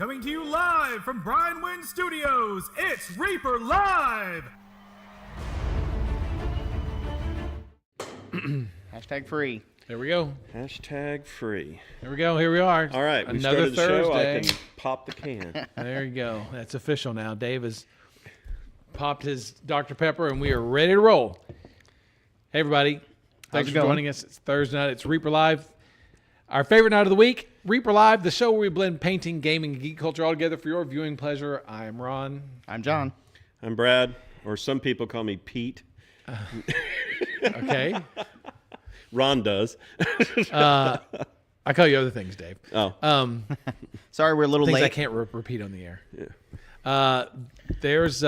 Coming to you live from Brian Wynn Studios, it's Reaper Live! Hashtag free. There we go. Hashtag free. There we go. Here we are. All right, we another started the show. I Thursday. can pop the can. There you go. That's official now. Dave has popped his Dr. Pepper, and we are ready to roll. Hey, everybody. Thanks for joining us. It's Thursday night. It's Reaper Live. Our favorite night of the week, Reaper Live, the show where we blend painting, gaming, and geek culture all together for your viewing pleasure. I am Ron. I'm John. I'm Brad, or some people call me Pete. Okay. Ron does. I call you other things, Dave. Oh. Sorry, we're a little Things late. I can't repeat on the air. Yeah. There's...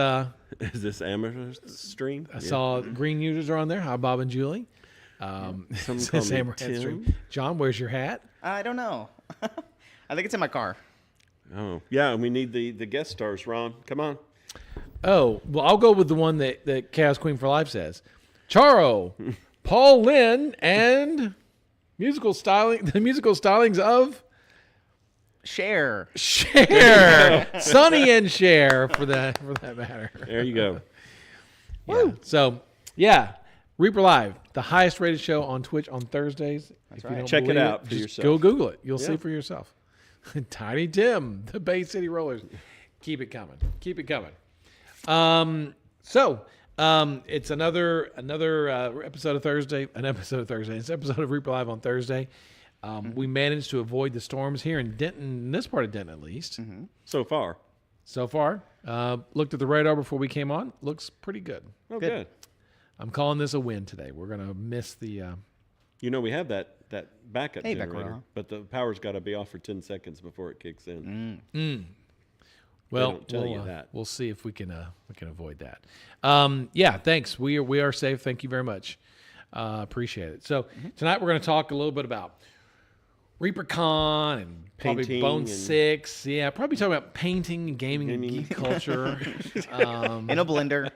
Is this amateur stream? I saw green users are on there. Hi, Bob and Julie. Some it call says me Hammerhead Tim. Stream. John, where's your hat? I don't know. I think it's in my car. Oh, yeah, and we need the guest stars, Ron. Come on. Oh, well, I'll go with the one that Chaos Queen for Life says. Charo, Paul Lynn, and the musical stylings of Cher. Sonny and Cher for that matter. There you go. Yeah. So, yeah, Reaper Live, the highest rated show on Twitch on Thursdays. If you right. don't Check it believe out for just yourself. Go Google it. You'll Yeah. see for yourself. Tiny Tim, the Bay City Rollers. Keep it coming. Keep it coming. It's another episode of Thursday. It's an episode of Reaper Live on Thursday. We managed to avoid the storms here in Denton, in this part of Denton at least. Mm-hmm. So far. So far. Looked at the radar before we came on. Looks pretty good. Oh, good. I'm calling this a win today. We're going to miss the... You know, we have that backup Hey, back generator, around. but the power's got to be off for 10 seconds before it kicks in. Well, don't tell you that. We'll see if we can avoid that. Yeah, thanks. We are safe. Thank you very much. Appreciate it. So tonight we're going to talk a little bit about ReaperCon and probably Painting Bone and- 6. Yeah, probably talking about painting and gaming and geek culture. In a blender.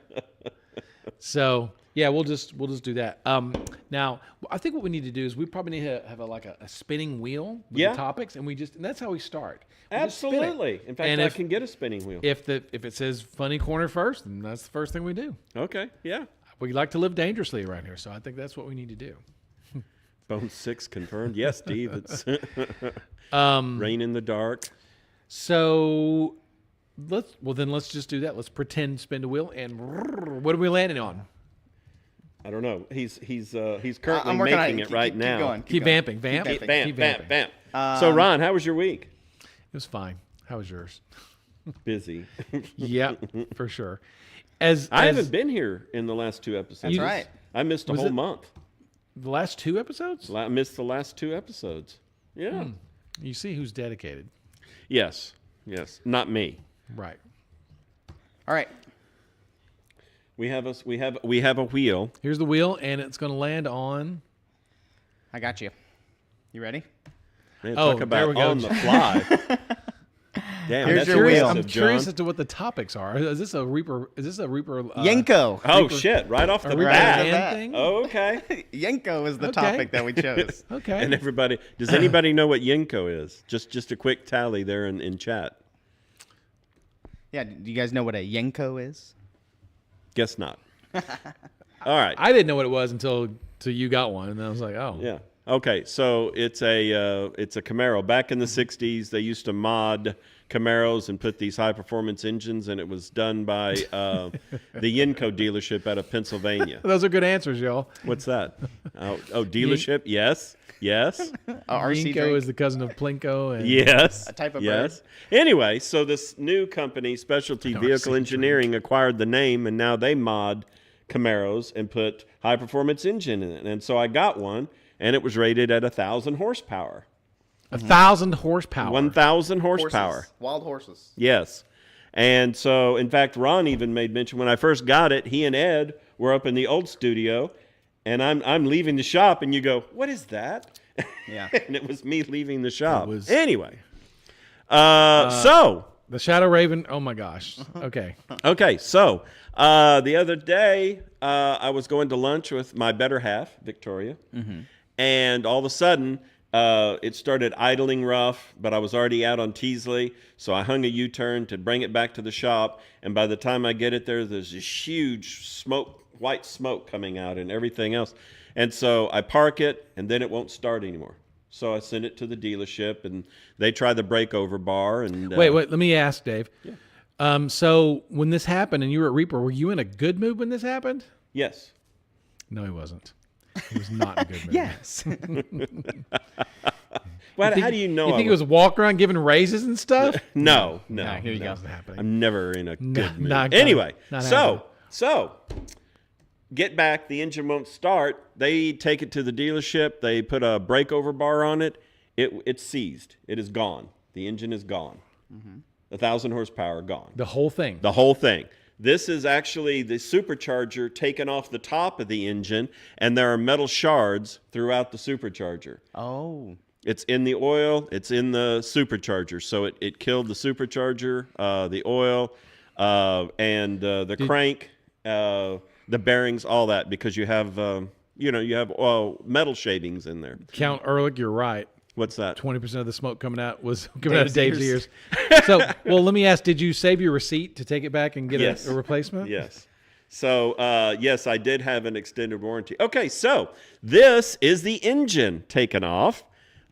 So yeah, we'll just do that. Now I think what we need to do is we probably need to have a spinning wheel with Yeah. the topics, and that's how we start. We just spin it. Absolutely. In fact, And I can get a spinning wheel. If it says funny corner first, then that's the first thing we do. Okay, yeah. We like to live dangerously around here, so I think that's what we need to do. Bone 6 confirmed. Yes, Steve. It's rain in the dark. So let's just do that. Let's pretend spin the wheel, and what are we landing on? I don't know. He's currently I'm working on making it right keep now. Going, Keep going. vamping, vamp, Keep keep vamping. Vamp. So Ron, how was your week? It was fine. How was yours? Busy. Yeah, for sure. I haven't been here in the last 2 episodes. That's right. I missed a Was whole it- month. The last 2 episodes. I missed the last 2 episodes. Yeah. You see who's dedicated, Yes. Not me. right? All right. We have a wheel. Here's the wheel, and it's going to land on. I got you. You ready? Man, Oh, talk there about we go. on the fly. Damn, Here's that's your wheel. impressive, I'm curious John. as to what the topics are. Is this a Reaper? Yenko. Oh Reaper- shit! Right off the Reaper bat. land bat. thing? Okay. Yenko is the Okay. topic that we chose. Okay. And everybody, does anybody know what Yenko is? Just a quick tally there in chat. Yeah, do you guys know what a Yenko is? Guess not. All right. I didn't know what it was until you got one, and I was like, oh, Yeah. Okay. So it's a Camaro. Back in the '60s, they used to mod Camaros and put these high performance engines, and it was done by the Yenko dealership out of Pennsylvania. Those are good answers, y'all. What's that? Oh, dealership. Yes. RC Yinko drink? is the cousin of Plinko. And Yes. A type of yes. Anyway, so this new company, Specialty Vehicle Engineering, acquired the name, and now they mod Camaros and put high performance engine in it. And so I got one, and it was rated at 1,000 horsepower. 1,000 horsepower. 1,000 horsepower. Horses. Wild horses. Yes. And so, in fact, Ron even made mention when I first got it, he and Ed were up in the old studio, and I'm leaving the shop, and you go, "What is that?" Yeah. And it was me leaving the shop. was- Anyway. So, The Shadow Raven. Oh my gosh. Okay. okay, so the other day I was going to lunch with my better half, Victoria, and all of a sudden It started idling rough, but I was already out on Teasley, so I hung a U-turn to bring it back to the shop. And by the time I get it there, there's this huge smoke, white smoke coming out and everything else. And so I park it, and then it won't start anymore. So I send it to the dealership, and they try the breakover bar. And wait, let me ask, Dave. Yeah. So when this happened and you were at Reaper, were you in a good mood when this happened? Yes. No, he wasn't. He was not in a good mood. Yes. Well, how do you know? You think he was walking around giving raises and stuff? No. Here you go. Happening. I'm never in a good mood. Not Anyway, not so get back. The engine won't start. They take it to the dealership. They put a breakover bar on it. It's seized. It is gone. The engine is gone. 1,000 horsepower gone. The whole thing. The whole thing. This is actually the supercharger taken off the top of the engine, and there are metal shards throughout the supercharger. Oh. It's in the oil. It's in the supercharger. So it killed the supercharger, the oil, and the crank, the bearings, all that, because you have, metal shavings in there. Count Ehrlich, you're right. What's that? 20% of the smoke coming out was coming out of Dave's ears. So, well, let me ask, did you save your receipt to take it back and get a replacement? Yes. So, yes, I did have an extended warranty. Okay, so this is the engine taken off.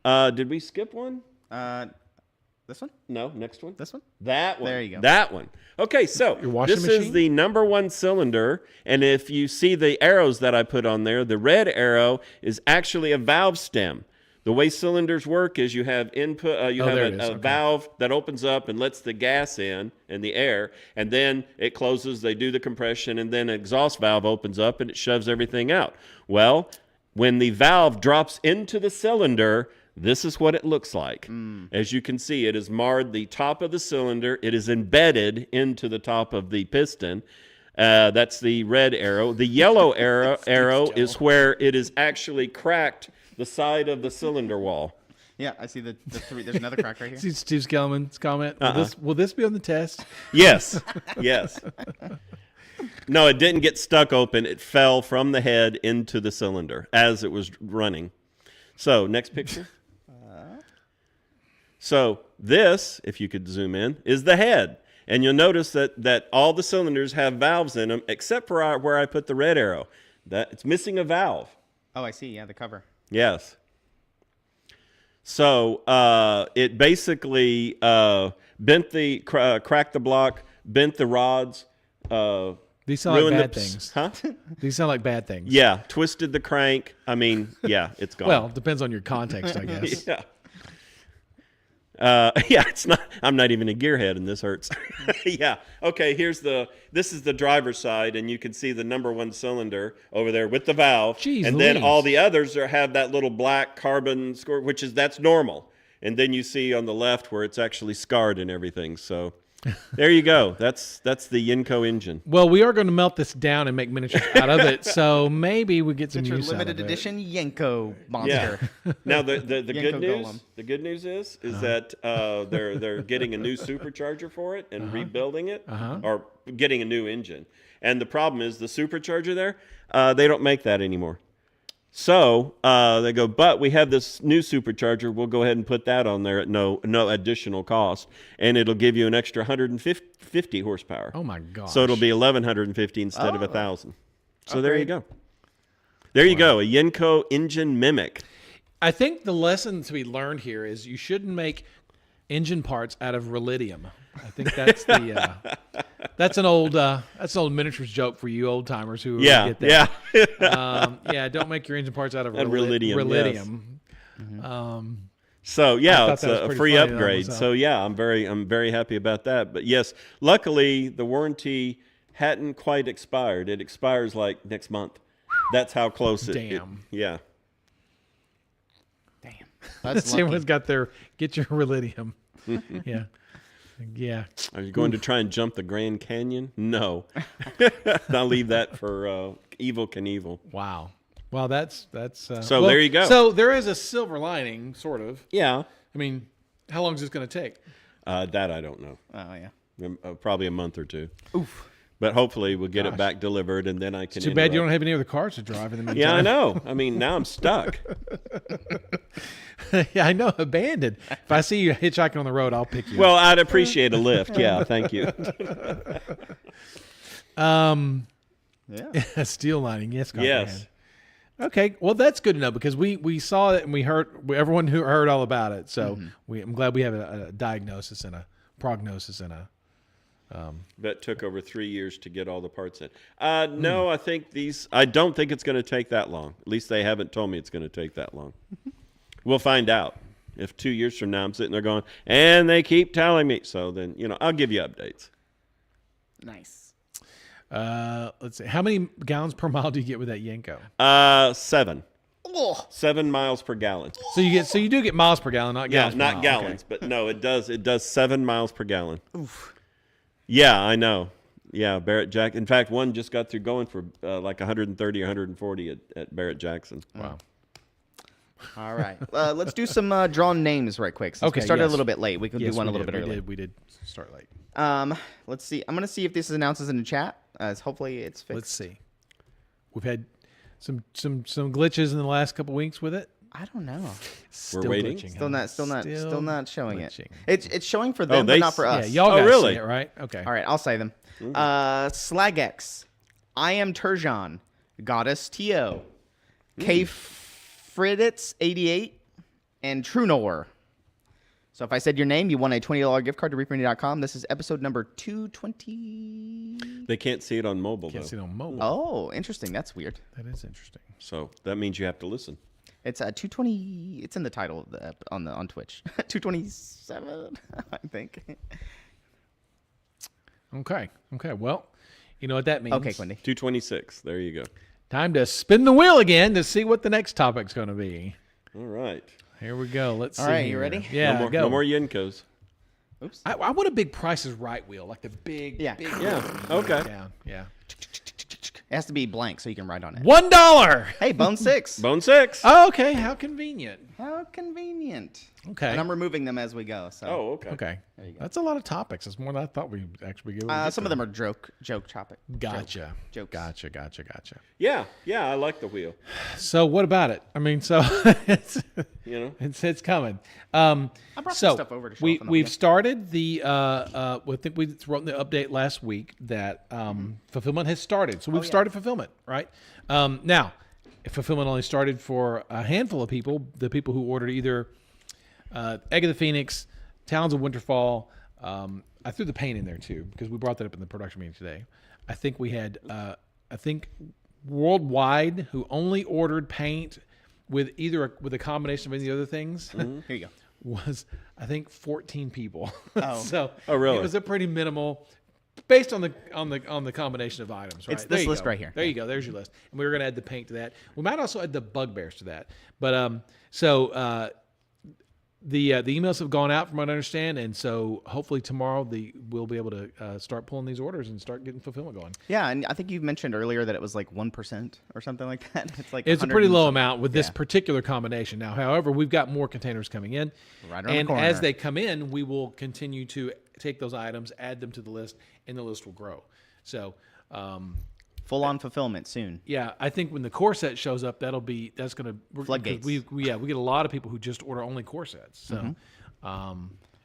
Did we skip one? This one? No, next one. This one? That one. There you go. That one. Okay, so Your washing this machine? is the number 1 cylinder, and if you see the arrows that I put on there, the red arrow is actually a valve stem. The way cylinders work is you have input, you have a valve that opens up and lets the gas in and the air, and then it closes, they do the compression, and then an exhaust valve opens up and it shoves everything out. Well, when the valve drops into the cylinder, this is what it looks like. As you can see, it has marred the top of the cylinder. It is embedded into the top of the piston. That's the red arrow. The yellow arrow is where it is actually cracked the side of the cylinder wall. Yeah, I see the three. There's another crack right here. See Steve Skellman's comment. Will this be on the test? Yes, yes. No, it didn't get stuck open. It fell from the head into the cylinder as it was running. So, next picture. So, this, if you could zoom in, is the head. And you'll notice that all the cylinders have valves in them, except for where I put the red arrow. It's missing a valve. Oh, I see. Yeah, the cover. Yes. So it basically bent the cracked the block, bent the rods. These sound like ruined bad the, things. huh? These sound like bad things. Yeah, twisted the crank. I mean, yeah, it's gone. Well, depends on your context, I guess. Yeah. Yeah, it's not. I'm not even a gearhead, and this hurts. Yeah. Okay. This is the driver's side, and you can see the number 1 cylinder over there with the valve. Jeez and then Louise. all the others have that little black carbon score, that's normal. And then you see on the left where it's actually scarred and everything. So there you go. That's the Yenko engine. Well, we are going to melt this down and make miniatures out of it, so maybe we get some It's your use limited out of edition Yenko monster. Yeah. Now the good Yenko news, Golem. the good news is that they're getting a new supercharger for it and rebuilding it, or getting a new engine. And the problem is the supercharger there, they don't make that anymore. So they go, but we have this new supercharger. We'll go ahead and put that on there at no additional cost, and it'll give you an extra 150 horsepower. Oh my gosh! So it'll be 1,150 instead of 1,000. So there you Upgrade. go. There you go, a Yenko engine mimic. I think the lesson to be learned here is you shouldn't make engine parts out of Relidium. I think that's the that's an old miniatures joke for you old timers who get that. Yeah. Don't make your engine parts out of Relidium. So yeah, thought it's that was a pretty free funny, though, upgrade. myself. So yeah, I'm very happy about that. But yes, luckily the warranty hadn't quite expired. It expires like next month. That's how close it. Damn. Yeah. Damn. That's Someone's got their get your Relidium. Yeah. Are you going to try and jump the Grand Canyon? No. I'll leave that for Evel Knievel. Wow. Well, that's So there you go. So there is a silver lining, sort of. Yeah. I mean, how long is this going to take? That I don't know. Oh yeah. Probably a month or two. Oof. But hopefully we'll get it back delivered, and then I can. Too bad you don't have any other cars to drive in the meantime. Yeah, I know. I mean, now I'm stuck. Yeah, I know. Abandoned. If I see you hitchhiking on the road, I'll pick you Well, up. I'd appreciate a lift. Yeah, thank you. Yeah. Steel lining. Yes. Yes. Okay. Well, that's good to know because we saw it and we heard everyone who heard all about it. So I'm glad we have a diagnosis and a prognosis and a. That took over 3 years to get all the parts in. No, I don't think it's going to take that long. At least they haven't told me it's going to take that long. We'll find out. If 2 years from now I'm sitting there going, and they keep telling me. So then, I'll give you updates. Nice. Let's see. How many gallons per mile do you get with that Yenko? 7. Oh. 7 miles per gallon. So you do get miles per gallon, not gallons per not mile. gallons, but no, it does 7 miles per gallon. Oof. Yeah, I know. Yeah, Barrett Jack. In fact, one just got through going for like 130 or 140 at Barrett Jackson. Wow. All right. Let's do some drawn names right quick. Since we started a little bit late. We can do one a little bit early. We did start late. Let's see. I'm going to see if this announces in the chat. Hopefully it's fixed. Let's see. We've had some glitches in the last couple weeks with it. I don't know. Still waiting? glitching, Still not showing glitching. it. It's showing for them, but not for us. Yeah, y'all Oh, guys really? see it, right? Okay. All right, I'll say them. Slagx, I am Turjan, Goddess To, K Friditz 88, and Trunor. So if I said your name, you won a $20 gift card to ReaperLive.com. This is episode number 220. They can't see it on mobile, Can't though. see it on mobile. Oh, interesting. That's weird. That is interesting. So that means you have to listen. It's 220. It's in the title of the on Twitch. 227, I think. Okay. Well, you know what that means. Okay, Quindy. 226. There you go. Time to spin the wheel again to see what the next topic's going to be. All right. Here we go. Let's see. All right, you here. ready? Yeah, No more Yenkos. Oops. I want a big Price is Right wheel, like the big. Yeah. Big Yeah. wheel. Okay. Down. Yeah. It has to be blank so you can write on it. $1. Hey, Bone 6. Bone 6. Oh, okay. How convenient. How convenient. Okay. And I'm removing them as we go. So. Oh, okay. Okay. There you go. That's a lot of topics. It's more than I thought we'd actually be able to get Some to. of them are joke topic. Gotcha. Jokes. Gotcha. Yeah, I like the wheel. So what about it? I mean, so it's it's coming. I brought some stuff over to show off on the we've video. started the I think we wrote in the update last week that fulfillment has started. So we've started fulfillment, right? Now, if fulfillment only started for a handful of people, the people who ordered either Egg of the Phoenix, Talons of Winterfall. I threw the paint in there too because we brought that up in the production meeting today. I think we had worldwide who only ordered paint with a combination of any of the other things. Here you go. Was I think 14 people. Oh. So really? It was a pretty minimal based on the combination of items, right? It's this There you list go. right here. There you go. There's your list. And we were going to add the paint to that. We might also add the bugbears to that. But the emails have gone out from what I understand, and so hopefully tomorrow we'll be able to start pulling these orders and start getting fulfillment going. Yeah, and I think you mentioned earlier that it was like 1% or something like that. It's a pretty low amount with this particular combination. Now, however, we've got more containers coming in, Right around the and corner. as they come in, we will continue to take those items, add them to the list, and the list will grow. So. Full on fulfillment soon. Yeah, I think when the core set shows up, that's going to Floodgates. We get a lot of people who just order only core sets, so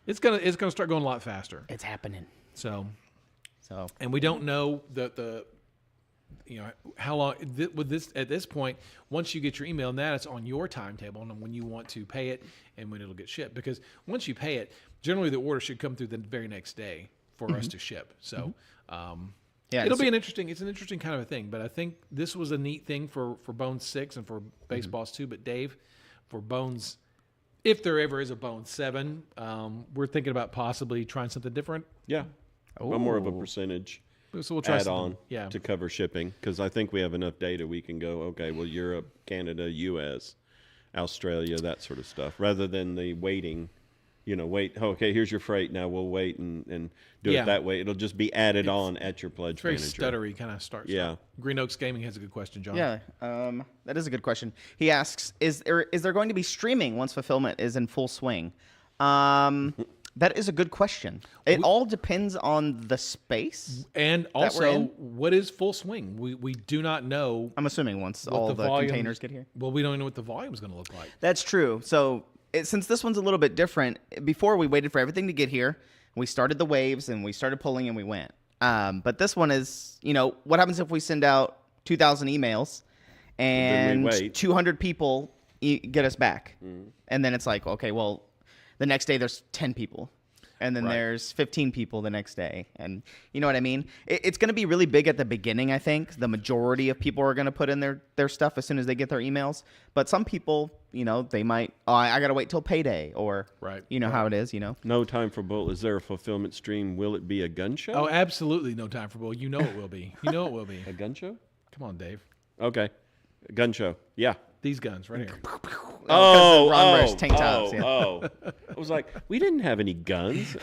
it's gonna start going a lot faster. It's happening. So, So and we don't know the how long with this at this point. Once you get your email, now it's on your timetable and when you want to pay it and when it'll get shipped. Because once you pay it, generally the order should come through the very next day for us to ship. So. yeah, It's an interesting kind of a thing, but I think this was a neat thing for Bones 6 and for Baseballs 2. But Dave, for Bones, if there ever is a Bones 7, we're thinking about possibly trying something different. Yeah. One more of a percentage So we'll try add something. on to cover shipping because I think we have enough data we can go, okay, well, Europe, Canada, U.S., Australia, that sort of stuff, rather than the waiting. Wait, okay, here's your freight. Now we'll wait and do it that way. It'll just be added on at your pledge Very manager. stuttery kind of start. Yeah. Green Oaks Gaming has a good question, John. Yeah, that is a good question. He asks, is there going to be streaming once fulfillment is in full swing? I That is a good question. It all depends on the space. And we're also, in? what is full swing? We do not know. I'm assuming once what all the volume- containers get here. Well, we don't know what the volume is going to look like. That's true. So since this one's a little bit different, before we waited for everything to get here, we started the waves and we started pulling and we went. But this one is, what happens if we send out 2,000 emails then we and wait. 200 people get us back? And then it's like, okay, well, the next day there's 10 people. And then there's 15 people the next day. And you know what I mean? It's going to be really big at the beginning, I think. The majority of people are going to put in their stuff as soon as they get their emails. But some people, they might, I got to wait till payday. Or, how it is, No time for bull. Is there a fulfillment stream? Will it be a gun show? Oh, absolutely no time for bull. You know it will be. You know it will be. A gun show? Come on, Dave. Okay. A gun show. Yeah. These guns right here. Ron wears tank tops. I was like, we didn't have any guns.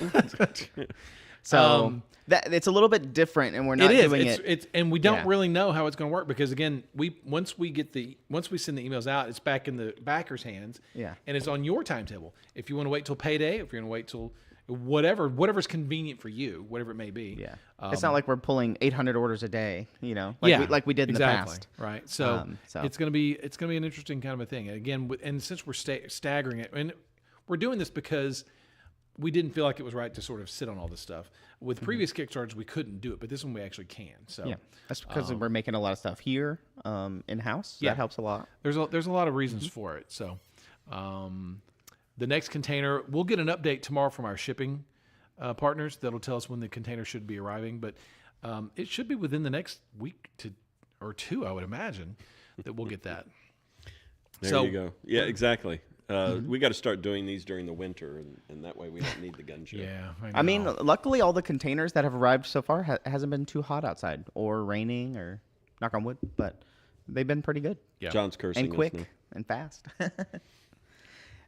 So it's a little bit different, and we're not doing it. It's and we don't really know how it's going to work because again, once we send the emails out, it's back in the backer's hands. Yeah. And it's on your timetable. If you want to wait till payday, if you're going to wait till whatever's convenient for you, whatever it may be. Yeah. It's not like we're pulling 800 orders a day, like we did in the past. Right. So it's going to be an interesting kind of a thing. And again, and since we're staggering it, and we're doing this because we didn't feel like it was right to sort of sit on all this stuff. With previous Kickstarters, we couldn't do it, but this one we actually can. So yeah, that's because we're making a lot of stuff here in house. So that helps a lot. There's a lot of reasons for it. So. The next container, we'll get an update tomorrow from our shipping partners that'll tell us when the container should be arriving. But it should be within the next week or two, I would imagine, that we'll get that. There you go. Yeah, exactly. We got to start doing these during the winter, and that way we don't need the gun show. Yeah, I mean, luckily all the containers that have arrived so far hasn't been too hot outside or raining or knock on wood, but they've been pretty good. Yeah. John's cursing And quick us now. and fast.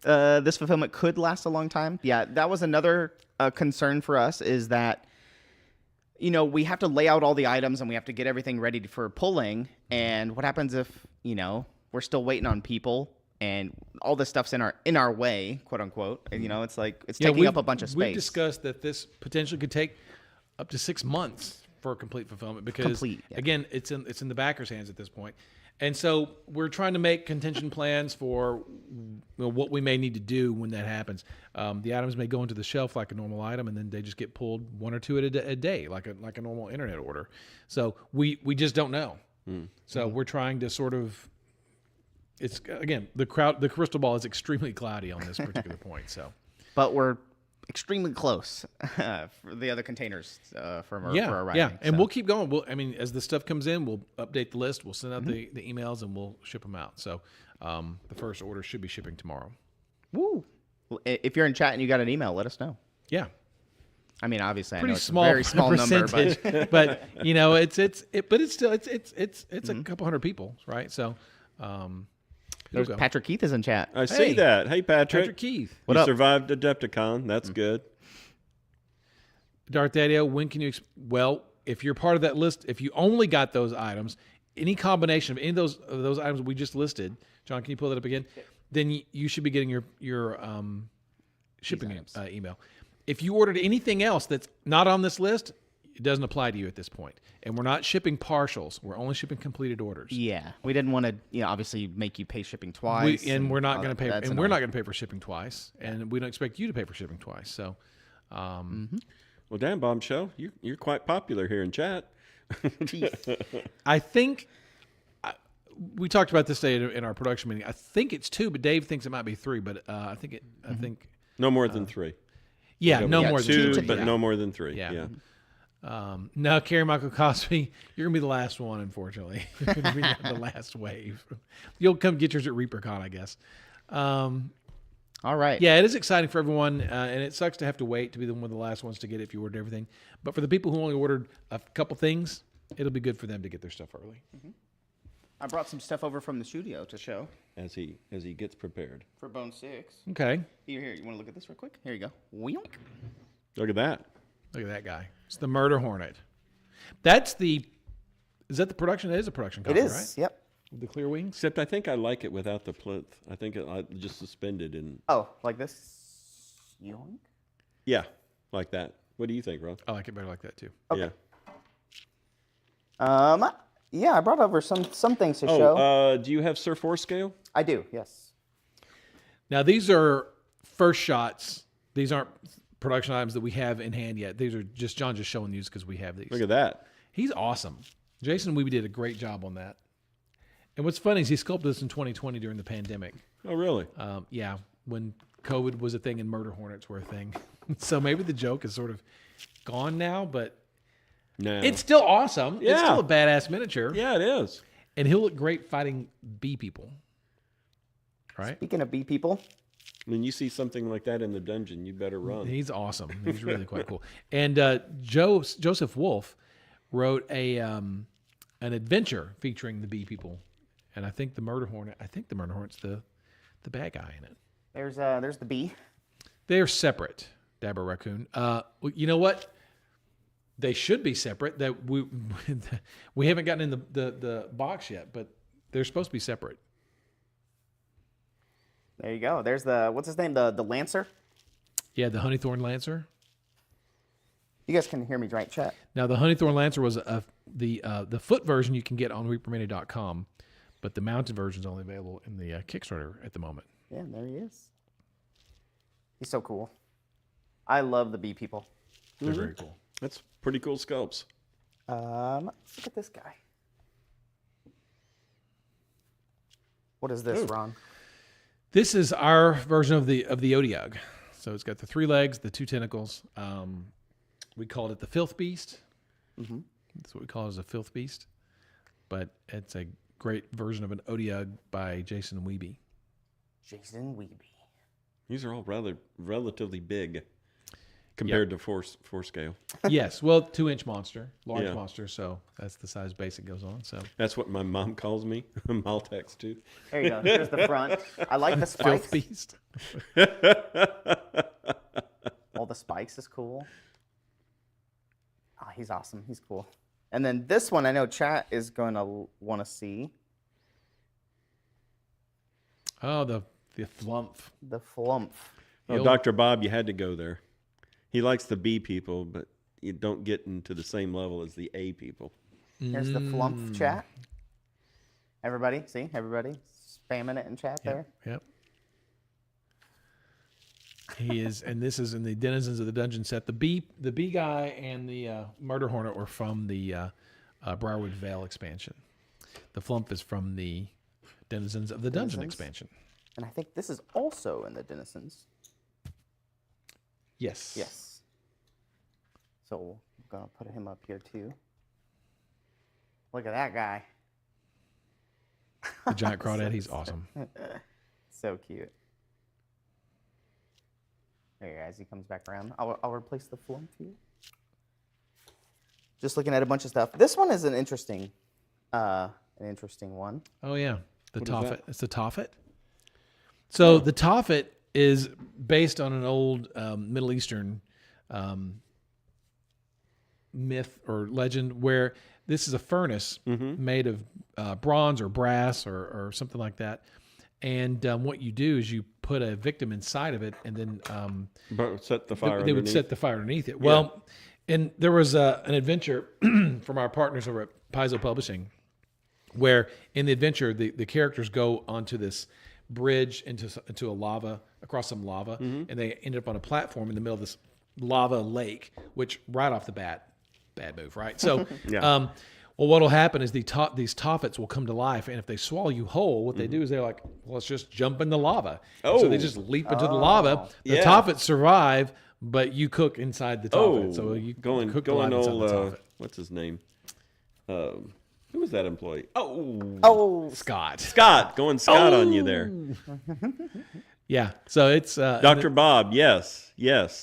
This fulfillment could last a long time. Yeah, that was another concern for us is that, we have to lay out all the items and we have to get everything ready for pulling. And what happens if, we're still waiting on people and all this stuff's in our way, quote unquote. And, it's like it's taking up a bunch of space. We've discussed that this potentially could take up to 6 months for complete fulfillment because, again, it's in the backer's hands at this point. And so we're trying to make contingent plans for what we may need to do when that happens. The items may go into the shelf like a normal item, and then they just get pulled one or two at a day, like a normal internet order. So we just don't know. So we're trying to sort of. It's again the crystal ball is extremely cloudy on this particular point. So, but we're extremely close for the other containers for arriving. Yeah, and we'll keep going. As the stuff comes in, we'll update the list. We'll send out the emails, and we'll ship them out. So the first order should be shipping tomorrow. Woo! Well, if you're in chat and you got an email, let us know. Yeah. I mean, obviously, Pretty I know it's small, a very small number, but it's still a couple hundred people, right? So, there's Patrick Keith is in chat. I see that. Hey, Patrick. Patrick Keith. What you up? survived Adepticon. That's good. Darth Daddy-O, when can you? Well, if you're part of that list, if you only got those items, any combination of any of those items we just listed, John, can you pull that up again? Then you should be getting your shipping email. If you ordered anything else that's not on this list, it doesn't apply to you at this point. And we're not shipping partials. We're only shipping completed orders. Yeah, we didn't want to, obviously make you pay shipping twice. We're not going to pay. And we're not going to pay for shipping twice. And we don't expect you to pay for shipping twice. So, Well, damn, Bombshell, you're quite popular here in chat. I think we talked about this today in our production meeting. I think it's 2, but Dave thinks it might be 3. But I think No more than 3. Yeah, no more than 2, 2, but no more than 3. Yeah. No, Carrie Michael Cosby, you're gonna be the last one. Unfortunately, you're gonna be the last wave. You'll come get yours at ReaperCon, I guess. All right. Yeah, it is exciting for everyone, and it sucks to have to wait to be one of the last ones to get it if you ordered everything. But for the people who only ordered a couple things, it'll be good for them to get their stuff early. I brought some stuff over from the studio to show As he gets prepared. for Bone 6. Okay, Here. You want to look at this real quick? Here you go. Weonk. Look at that. look at that guy. It's the Murder Hornet. Is that the production? It is a production copy, right? Yep. With the clear wings. Except I think I like it without the plinth. I think I just suspended and. Oh, like this? Yoink. Yeah, like that. What do you think, Ron? I like it better like that too. Yeah. Yeah, I brought over some things to show. Do you have Sir 4 scale? I do, yes. Now these are first shots. These aren't production items that we have in hand yet. These are just John just showing these because we have these. Look at that. He's awesome. Jason Weeby did a great job on that. And what's funny is he sculpted this in 2020 during the pandemic. Oh, really? Yeah, when COVID was a thing and murder hornets were a thing. So maybe the joke is sort of gone now, but No. it's still awesome. It's Yeah. still a badass miniature. Yeah, it is. And he'll look great fighting bee people. Right? Speaking of bee people, When you see something like that in the dungeon, you better run. He's awesome. He's really quite cool. And Joseph Wolf wrote an adventure featuring the bee people. And I think the murder hornet's the bad guy in it. there's the bee. They're separate, Dabber Raccoon. You know what? They should be separate. That we haven't gotten in the box yet, but they're supposed to be separate. There you go. There's what's his name? The Lancer. Yeah, the Honeythorn Lancer. You guys can hear me, right, chat? Now the Honeythorn Lancer was the foot version you can get on ReaperMania.com, but the mounted version is only available in the Kickstarter at the moment. Yeah, there he is. He's so cool. I love the bee people. They're very cool. That's pretty cool sculpts. Let's look at this guy. What is this, Ron? This is our version of the Odiug. So it's got the 3 legs, the 2 tentacles. We called it the Filth Beast. Mm-hmm. That's what we call it, as a Filth Beast. But it's a great version of an Odiug by Jason Weeby. Jason Weeby. These are all relatively big compared to 4 scale. Yes, well, 2-inch monster, large Yeah. monster. So that's the size basic goes on. So That's what my mom calls me, Maltex too. There you go. Here's the front. I like the spikes. Filth Beast. All the spikes is cool. Oh, he's awesome. He's cool. And then this one, I know chat is going to want to see. Oh, the flump. The flump. Oh, Dr. Bob, you had to go there. He likes the B people, but you don't get into the same level as the A people. Here's the flump chat. Everybody, see? Everybody spamming it in chat there. Yep. He is, and this is in the Denizens of the Dungeon set. The bee guy and the murder hornet were from the Briarwood Vale expansion. The flump is from the Denizens of the Dungeon expansion. And I think this is also in the Denizens. Yes. Yes. So I'm going to put him up here too. Look at that guy. The giant crawdad, he's awesome. So cute. There you go, as he comes back around. I'll replace the flump here. Just looking at a bunch of stuff. This one is an interesting one. Oh yeah, the What is Tophet. that? It's the Tophet. So the Tophet is based on an old Middle Eastern myth or legend where this is a furnace made of bronze or brass or something like that. And what you do is you put a victim inside of it, and then But set the fire they would underneath. set the fire underneath it. Well, and there was an adventure from our partners over at Paizo Publishing, where in the adventure the characters go onto this bridge into a lava, across some lava, and they end up on a platform in the middle of this lava lake, which right off the bat, bad move, right? So, Yeah. well, what'll happen is these Tophets will come to life, and if they swallow you whole, what they do is they're like, well, let's just jump in the lava. So they just leap into the lava. The Yeah. Tophets survive, but you cook inside the Tophet. Oh, So you going cook alive inside old. the Tophet. What's his name? Who was that employee? Oh, Scott. Scott. Going Scott on you there. Yeah. So it's Dr. Bob, yes.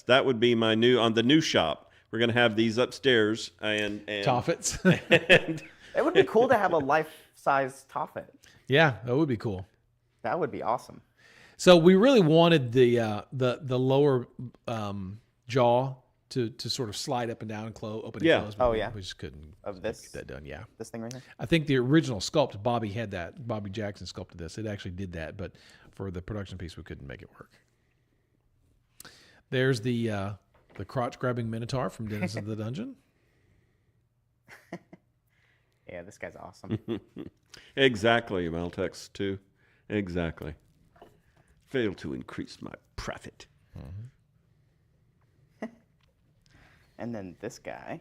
That would be my on the new shop. We're going to have these upstairs and Tophets. and it would be cool to have a life-size Tophet. Yeah, that would be cool. That would be awesome. So we really wanted the lower jaw to sort of slide up and down and open and close. But Oh, yeah. we just couldn't Of this? get that done. Yeah, This thing right here? I think the original sculpt, Bobby had that. Bobby Jackson sculpted this. It actually did that, but for the production piece, we couldn't make it work. There's the The crotch-grabbing Minotaur from Dennis of the Dungeon. Yeah, this guy's awesome. Exactly, Maltex 2. Exactly. Fail to increase my profit. And then this guy.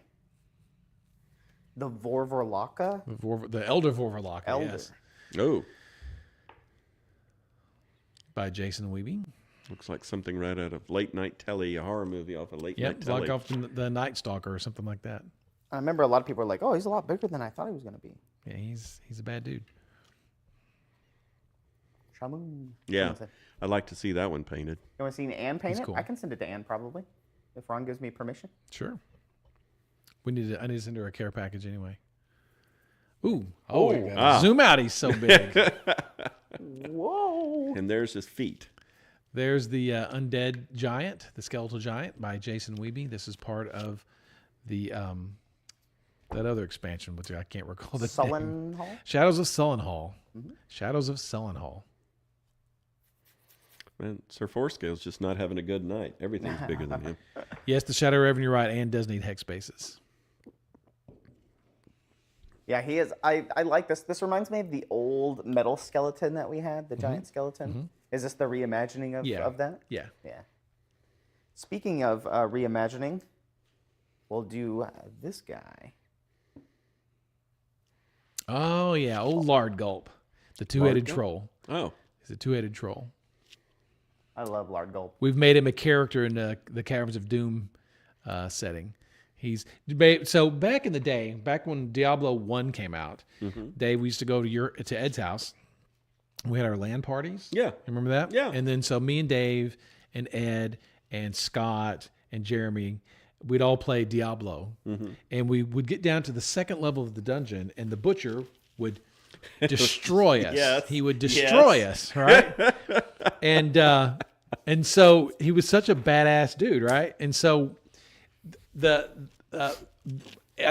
The Vorvorlaka. The Elder Vorvorlaka. Elder. Yes. Oh. By Jason Weeby. Looks like something right out of Late Night Telly, a horror movie off of Late Night Yep, Telly. like off the Night Stalker or something like that. I remember a lot of people were like, "Oh, he's a lot bigger than I thought he was going to be." Yeah, he's a bad dude. Shamu. Yeah, I'd like to see that one painted. You want to see Ann paint He's it? cool. I can send it to Ann probably, if Ron gives me permission. Sure. I need to send her a care package anyway. Ooh. Oh, zoom out. He's so big. Whoa. And there's his feet. There's the Undead Giant, the Skeletal Giant by Jason Weeby. This is part of the that other expansion, which I can't recall the name. Sullenhall? Shadows of Sullenhall. Shadows of Sullenhall. Man, Sir Forescale's just not having a good night. Everything's bigger than him. Yes, the Shadow Raven, you're right, and does need hex spaces. Yeah, he is. I like this. This reminds me of the old metal skeleton that we had, the giant skeleton. Is this the reimagining of that? Yeah. Yeah. Speaking of reimagining, we'll do this guy. Oh, yeah, old Lard Gulp. The two-headed Gulp? troll. Oh. He's a two-headed troll. I love Lard Gulp. We've made him a character in the Caverns of Doom setting. So back in the day, back when Diablo 1 came out, Dave, we used to go to Ed's house. We had our LAN parties. Yeah. You remember that? Yeah. And then so me and Dave and Ed and Scott and Jeremy, we'd all play Diablo. And we would get down to the second level of the dungeon, and the butcher would destroy us. Yes. He would destroy us, right? And so he was such a badass dude, right? And so I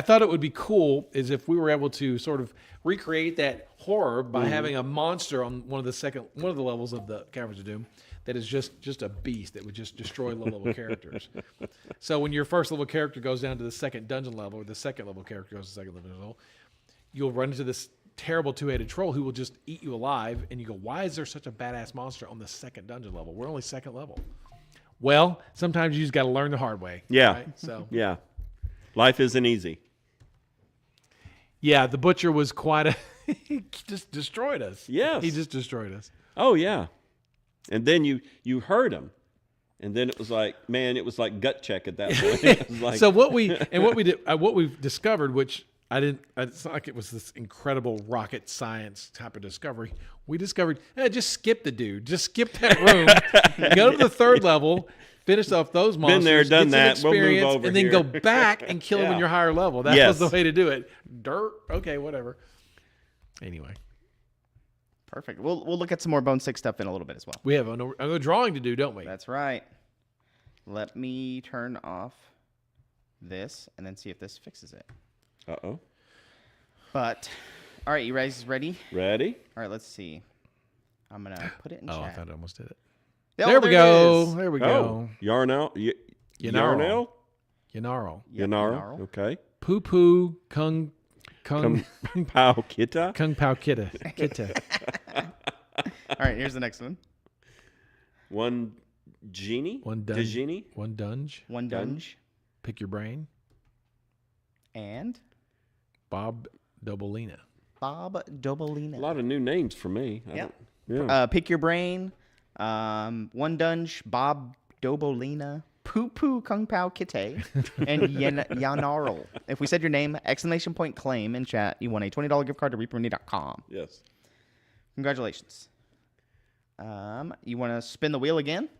thought it would be cool is if we were able to sort of recreate that horror by having a monster on one of the levels of the Caverns of Doom that is just a beast that would just destroy low level characters. So when your first level character goes down to the second dungeon level, or the second level character goes to the second level, you'll run into this terrible two-headed troll who will just eat you alive, and you go, why is there such a badass monster on the second dungeon level? We're only second level. Well, sometimes you just got to learn the hard way. Yeah. Right? So Yeah. Life isn't easy. yeah, the butcher was quite a. He just destroyed us. Yes. he just destroyed us. Oh, yeah. And then you heard him. And then it was like, man, it was like gut check at that point. It was like, So what we've discovered, which I didn't. It's not like it was this incredible rocket science type of discovery. We discovered, just skip the dude. Just skip that room. Go to the third level. Finish off those monsters. Been there, done get some that. We'll move experience, over and then here. go back and kill them Yeah. in your higher level. That Yes. was the way to do it. Dirt. Okay, whatever. Anyway, Perfect. We'll look at some more Bone 6 stuff in a little bit as well. we have a drawing to do, don't we? That's right. Let me turn off this and then see if this fixes it. Uh-oh. But, all right, you guys ready? Ready? All right, let's see. I'm going to put it in Oh, I chat. thought I almost did it. Oh, There we it go. is. There we Oh, go. Yarnell. Yarnell? Yanaro. Yep, Yanaro. Okay. Poo poo kung Pao Kita. kung pao kita. All right, here's the next one. One genie. One The dunge. genie. One dunge. One dunge. Pick your brain. And Bob Dobolina. Bob A Dobolina. lot of new names for me. Yep. Yeah. Pick your brain. One dunge. Bob Dobolina. Poo Poo Kung Pao Kite. And Yanarl. If we said your name, exclamation point claim in chat, you won a $20 gift card to ReaperMini.com. Yes. Congratulations. You want to spin the wheel again?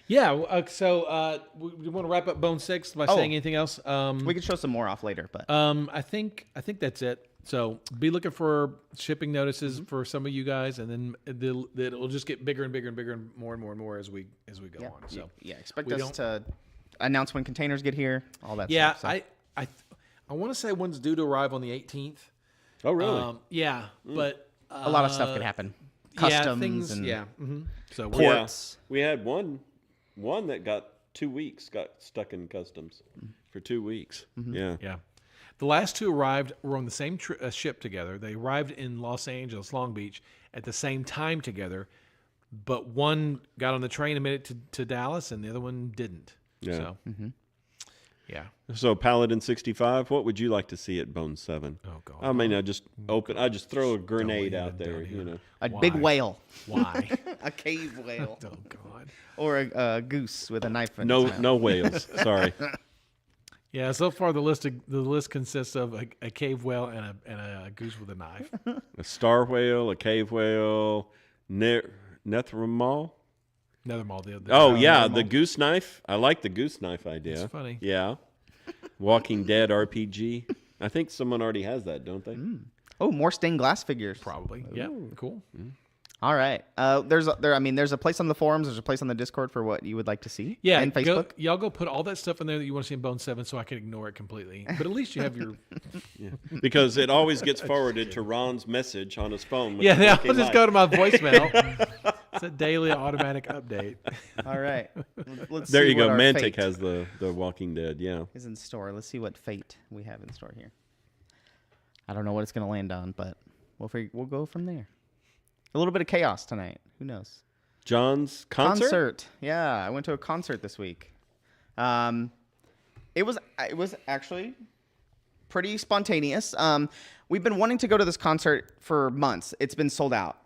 Yeah. So we want to wrap up Bone 6 by saying anything else. We could show some more off later, but I think that's it. So be looking for shipping notices for some of you guys, and then it'll just get bigger and bigger and bigger and more as we go on. So yeah, expect we us don't- to announce when containers get here, all that yeah, stuff. So. I want to say one's due to arrive on the 18th. Oh, really? Yeah, but A lot of stuff could happen. Customs things, and So Ports. Yeah. We had one that got 2 weeks. Got stuck in customs for 2 weeks. Yeah. Yeah. The last two arrived were on the same ship together. They arrived in Los Angeles, Long Beach, at the same time together, but one got on the train and made it to Dallas, and the other one didn't. Yeah. So, yeah. So Paladin 65, what would you like to see at Bone 7? Oh, God. I mean, I just throw a grenade out there, you know. A big whale, Why? a cave whale, Oh, God. or a goose with a knife in No, its mouth. no whales. Sorry. Yeah, so far the list consists of a cave whale and a goose with a knife. A star whale, a cave whale, Nethramal. Another mall. Oh, yeah, the goose knife. I like the goose knife idea. It's funny. Yeah. Walking Dead RPG. I think someone already has that, don't they? Oh, more stained glass figures. Probably. Yeah. Cool. All right. There's a place on the forums. There's a place on the Discord for what you would like to see. Yeah. And Facebook. Y'all go put all that stuff in there that you want to see in Bone 7 so I can ignore it completely. But at least you have your... Because it always gets forwarded to Ron's message on his phone. with Yeah, the now Walking I'll just Light. go to my voicemail. It's a daily automatic update. All right. Let's There see you go. what our Mantic fate has the Walking Dead, yeah. is in store. Let's see what fate we have in store here. I don't know what it's going to land on, but we'll go from there. A little bit of chaos tonight. Who knows? John's concert? Yeah, I went to a concert this week. It was actually pretty spontaneous. We've been wanting to go to this concert for months. It's been sold out.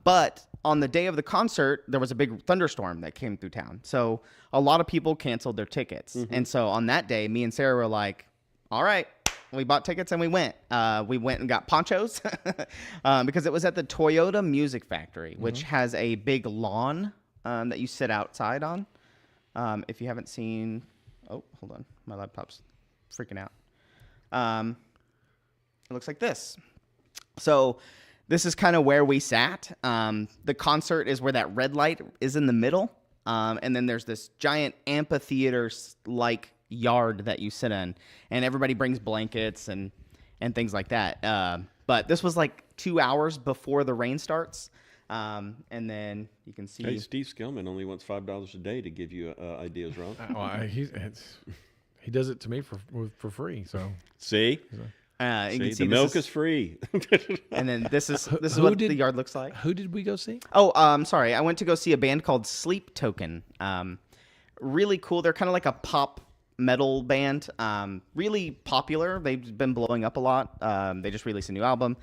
But on the day of the concert, there was a big thunderstorm that came through town. So a lot of people canceled their tickets. And so on that day, me and Sarah were like, all right, we bought tickets and we went. We went and got ponchos because it was at the Toyota Music Factory, which has a big lawn that you sit outside on. If you haven't seen... Oh, hold on. My laptop's freaking out. It looks like this. So this is kind of where we sat. The concert is where that red light is in the middle. And then there's this giant amphitheater-like yard that you sit in. And everybody brings blankets and things like that. But this was like 2 hours before the rain starts. And then you can see... Hey, Steve Skillman only wants $5 a day to give you ideas, Ron. He does it to me for free. So See? you can see the milk is free. And then this is Who what did- the yard looks like. who did we go see? Oh, sorry. I went to go see a band called Sleep Token. Really cool. They're kind of like a pop metal band. Really popular. They've been blowing up a lot. They just released a new album.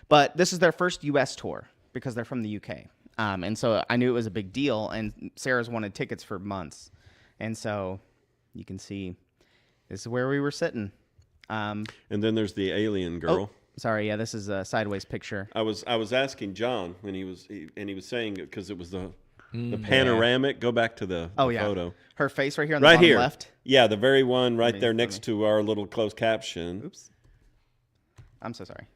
But this is their first U.S. tour because they're from the UK. And so I knew it was a big deal. And Sarah's wanted tickets for months. And so you can see this is where we were sitting. And then there's the alien girl. Sorry. Yeah, this is a sideways picture. I was asking John when he was saying because it was the panoramic. Go back to the photo. Her face right here on the Right bottom here. left. Yeah, the very one right there Let next to our little closed caption. Oops. I'm so sorry.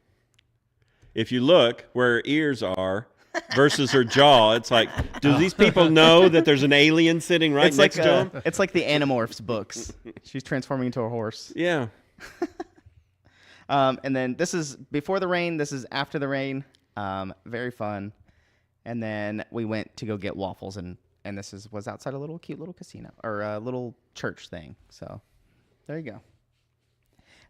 If you look where her ears are versus her jaw, it's like, do these people know that there's an alien sitting right next to them? It's like the Animorphs books. She's transforming into a horse. Yeah. And then this is before the rain. This is after the rain. Very fun. And then we went to go get waffles, and this was outside a cute little casino or a little church thing. So there you go.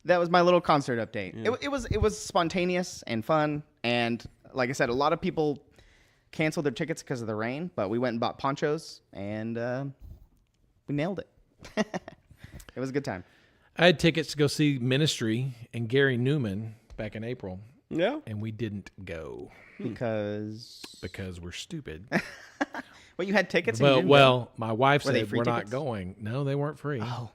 That was my little concert update. Yeah. It was spontaneous and fun, and like I said, a lot of people canceled their tickets because of the rain, but we went and bought ponchos, and we nailed it. It was a good time. I had tickets to go see Ministry and Gary Newman back in April, Yeah. and we didn't go Because we're stupid. well, you had tickets. And you didn't go. Well, my wife Were they said free we're not tickets? going. No, they weren't free. Oh.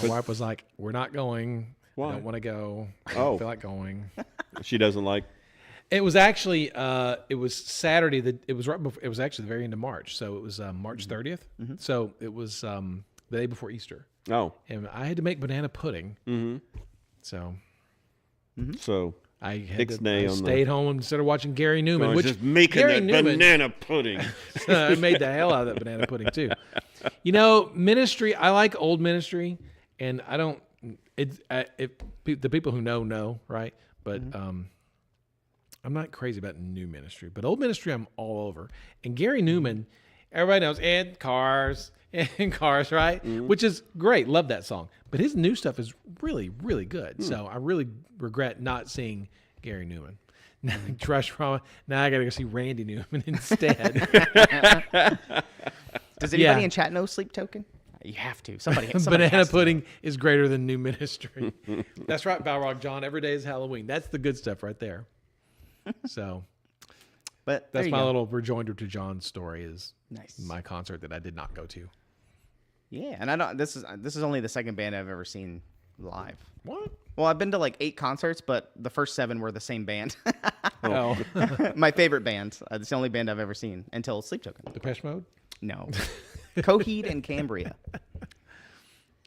My wife was like, "We're not going. Why? I don't want to go. I Oh. don't feel like going." She doesn't like. It was actually it was Saturday. It was right before. It was actually the very end of March. So it was March 30th. So it was the day before Easter, Oh. and I had to make banana pudding. Mm-hmm. So So I had Ixnay I on the- stayed home instead of watching Gary Newman, I was which just making Gary that Newman, banana pudding. I made the hell out of that banana pudding too. You know, Ministry. I like old Ministry, and I don't. The people who know, right? But I'm not crazy about new Ministry, but old Ministry I'm all over. And Gary Newman, Everybody knows. And Cars. And Cars, right? Mm-hmm. Which is great. Love that song. But his new stuff is really, really good. Hmm. So I really regret not seeing Gary Newman. Trash Trauma. Now I got to go see Randy Newman instead. Does anybody in chat know Sleep Token? You have to. Somebody Banana has to pudding is greater than New Ministry. That's right, Balrog John. Every day is Halloween. That's the good stuff right there. So But that's there you my go. little rejoinder to John's story is Nice. my concert that I did not go to. Yeah, and I don't. This is only the second band I've ever seen live. What? Well, I've been to like 8 concerts, but the first 7 were the same band. Oh. My favorite band. It's the only band I've ever seen until Sleep Token. Depeche Mode? No, Coheed and Cambria.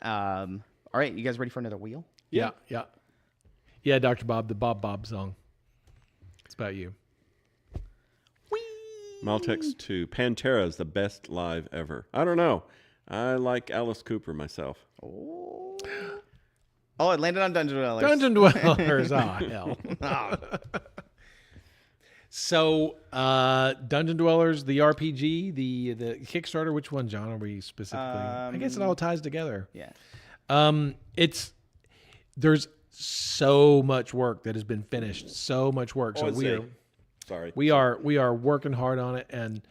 All right, you guys ready for another wheel? Yeah. Yeah, Dr. Bob, the Bob song. It's about you. Maltex 2. Pantera is the best live ever. I don't know. I like Alice Cooper myself. Oh, it landed on Dungeon Dwellers. Dungeon Dwellers. Oh, hell. So, Dungeon Dwellers, the RPG, the Kickstarter, which one, John, are we specifically? I guess it all ties together. Yeah. There's so much work that has been finished. So much work. So we are working hard on it, and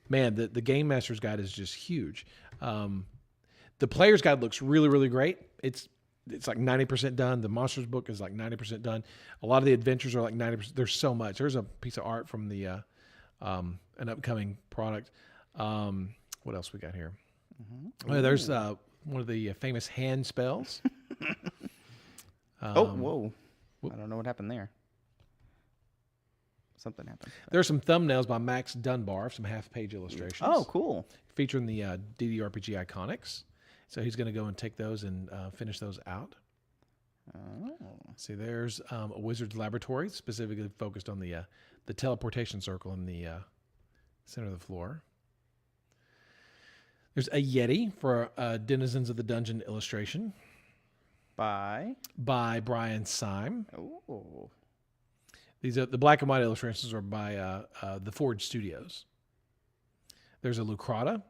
man, the Game Master's Guide is just huge. The Player's Guide looks really, really great. It's like 90% done. The Monsters book is like 90% done. A lot of the adventures are like 90%. There's so much. There's a piece of art from the an upcoming product. What else we got here? Oh, there's one of the famous hand spells. Whoa. I don't know what happened there. Something happened. There's some thumbnails by Max Dunbar, some half-page illustrations. Oh, cool. Featuring the DDRPG Iconics. So he's going to go and take those and finish those out. Oh. See, there's a Wizard's Laboratory, specifically focused on the teleportation circle in the center of the floor. There's a Yeti for Denizens of the Dungeon illustration Bye. by Brian Syme. Oh. These are the black and white illustrations are by the Forge Studios. There's a Lucrata,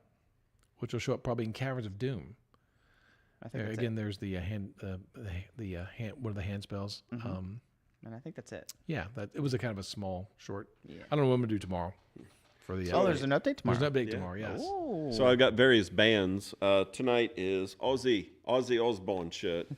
which will show up probably in Caverns of Doom. I think that's Again, there's the hand, one of the hand spells. and I think that's it. Yeah, it was a kind of a small short. Yeah. I don't know what I'm gonna do tomorrow. For the Oh, there's an update tomorrow. There's an update tomorrow. Yes. Oh. So I've got various bands. Tonight is Ozzy Osbourne shirt.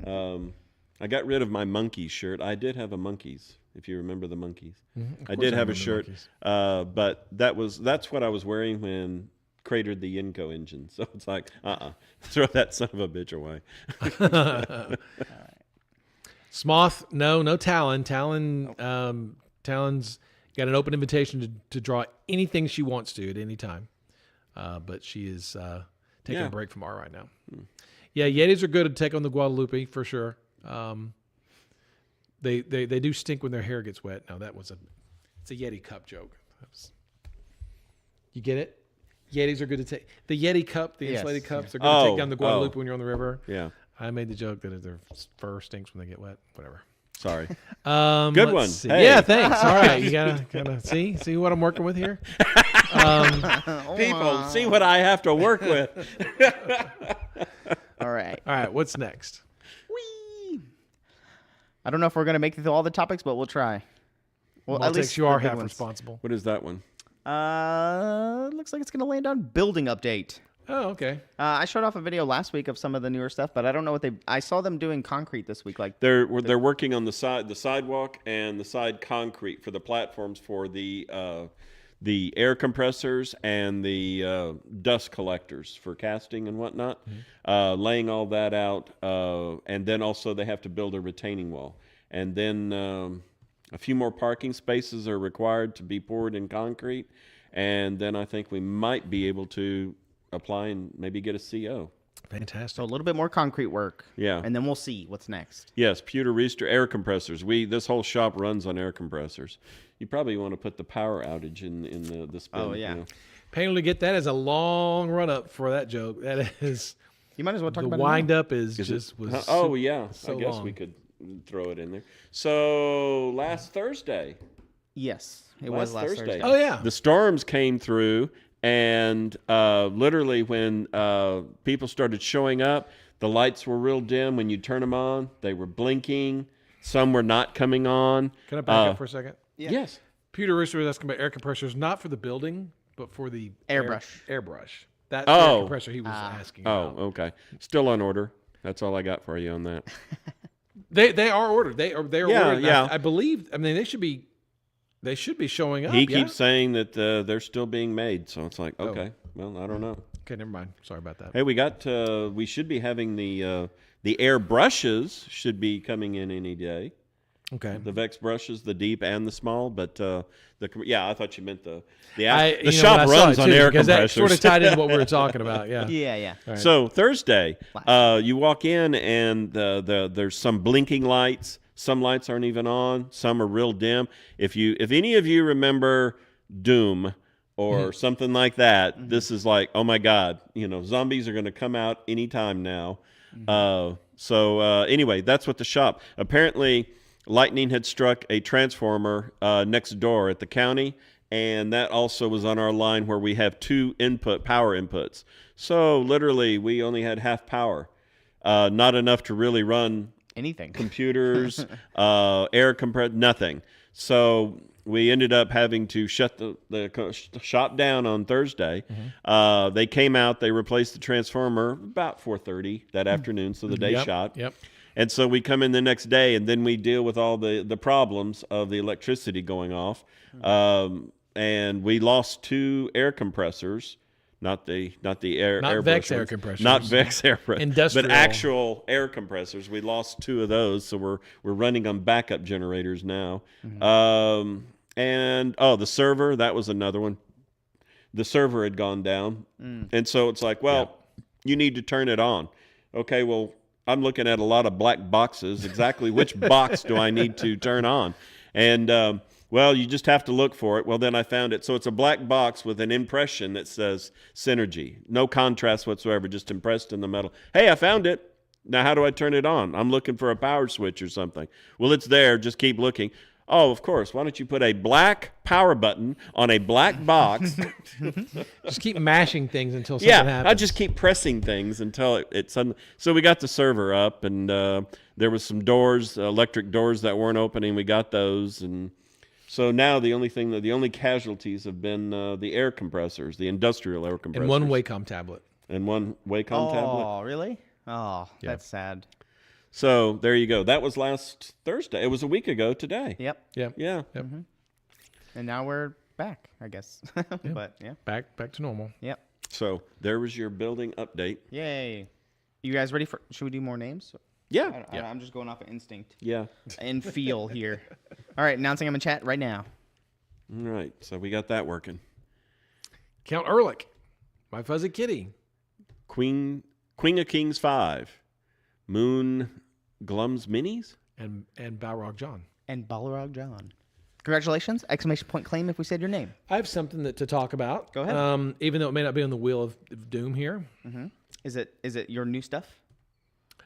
I got rid of my Monkeys shirt. I did have a Monkeys, if you remember the Monkeys. I did have a shirt, but that's what I was wearing when cratered the Yenko engine. So it's like, throw that son of a bitch away. Smoth, no Talon. Talon's got an open invitation to draw anything she wants to at any time. But she is taking a break from art right now. Yeah, Yetis are good to take on the Guadalupe for sure. They do stink when their hair gets wet. No, it's a Yeti cup joke. You get it? Yetis are good to take. The Yeti cup, the insulated cups, they're good to take down the Guadalupe when you're on the river. Yeah. I made the joke that their fur stinks when they get wet. Whatever. Sorry. Good one. See. Hey. Yeah, thanks. All right, you gotta see what I'm working with here. People, see what I have to work with. All right. All right, what's next? Whee! I don't know if we're gonna make it through all the topics, but we'll try. Well, at least you are the good half ones. responsible. What is that one? Looks like it's gonna land on building update. Oh, okay. I showed off a video last week of some of the newer stuff, but I don't know what I saw them doing concrete this week. Like They're working on the sidewalk and the side concrete for the platforms for the air compressors and the dust collectors for casting and whatnot. Laying all that out, and then also they have to build a retaining wall, and then a few more parking spaces are required to be poured in concrete, and then I think we might be able to apply and maybe get a CO. Fantastic. so a little bit more concrete work. Yeah. And then we'll see what's next. Yes, Pewter Reister air compressors. This whole shop runs on air compressors. You probably want to put the power outage in the spin. Oh, yeah. You know. Painful to get that as a long run up for that joke. That is You might as well talk the about wind it now. up is just was Yeah. so I guess long. we could throw it in there. So last Thursday. Yes, it was last Thursday. Oh yeah. The storms came through And literally when people started showing up, the lights were real dim. When you turn them on, they were blinking. Some were not coming on. Can I back up for a second? Yeah. Yes. Peter Rooster was asking about air compressors, not for the building, but for the Airbrush. Airbrush. That's the air compressor he was asking Oh, about. okay. Still on order. That's all I got for you on that. They are ordered. They are ordered. Yeah. I believe. I mean, they should be showing up. He keeps saying that they're still being made. So it's like, okay, well, I don't know. Okay, never mind. Sorry about that. Hey, we should be having the air brushes should be coming in any day. Okay. The Vex brushes, the deep and the small, but I thought you meant the The shop runs on air compressors. That sort of tied into what we were talking about. Yeah. Yeah. Right. So Thursday, you walk in and there's some blinking lights. Some lights aren't even on. Some are real dim. If any of you remember Doom or something like that, this is like, oh my God, zombies are going to come out anytime now. Anyway, that's what the shop. Apparently, lightning had struck a transformer next door at the county, and that also was on our line where we have 2 power inputs. So literally, we only had half power, not enough to really run Anything. computers, air compressor, nothing. So we ended up having to shut the shop down on Thursday. They came out, they replaced the transformer about 4:30 that afternoon, so the day shot. Yep. And so we come in the next day, and then we deal with all the problems of the electricity going off. And we lost 2 air compressors. Not the air Vex brush air ones. compressors. Not Vex air compressors. Industrial. But actual air compressors. We lost 2 of those, so we're running on backup generators now. The server, that was another one. The server had gone down. And so it's like, well, you need to turn it on. Okay, well, I'm looking at a lot of black boxes. Exactly which box do I need to turn on? And you just have to look for it. Well, then I found it. So it's a black box with an impression that says Synergy. No contrast whatsoever, just impressed in the metal. Hey, I found it. Now, how do I turn it on? I'm looking for a power switch or something. Well, it's there. Just keep looking. Oh, of course. Why don't you put a black power button on a black box? Just keep mashing things until something happens. I just keep pressing things until it's so we got the server up, and there was some doors, electric doors that weren't opening. We got those, and so now the only casualties have been the air compressors, the industrial air compressors, And one Wacom tablet. Oh, really? Oh, that's sad. So there you go. That was last Thursday. It was a week ago today. Yep. Yeah. Yeah. Yep. And now we're back, I guess. But yeah. Back to normal. Yep. So there was your building update. Yay. You guys ready for? Should we do more names? Yeah. I'm just going off of instinct Yeah. and feel here. All right, announcing I'm in chat right now. All right. So we got that working. Count Ehrlich, my fuzzy kitty. Queen of Kings 5. Moon Glum's Minis. And Balrog John. And Balrog John. Congratulations! Exclamation point claim if we said your name. I have something to talk about. Go ahead. Even though it may not be on the wheel of doom here. Is it your new stuff?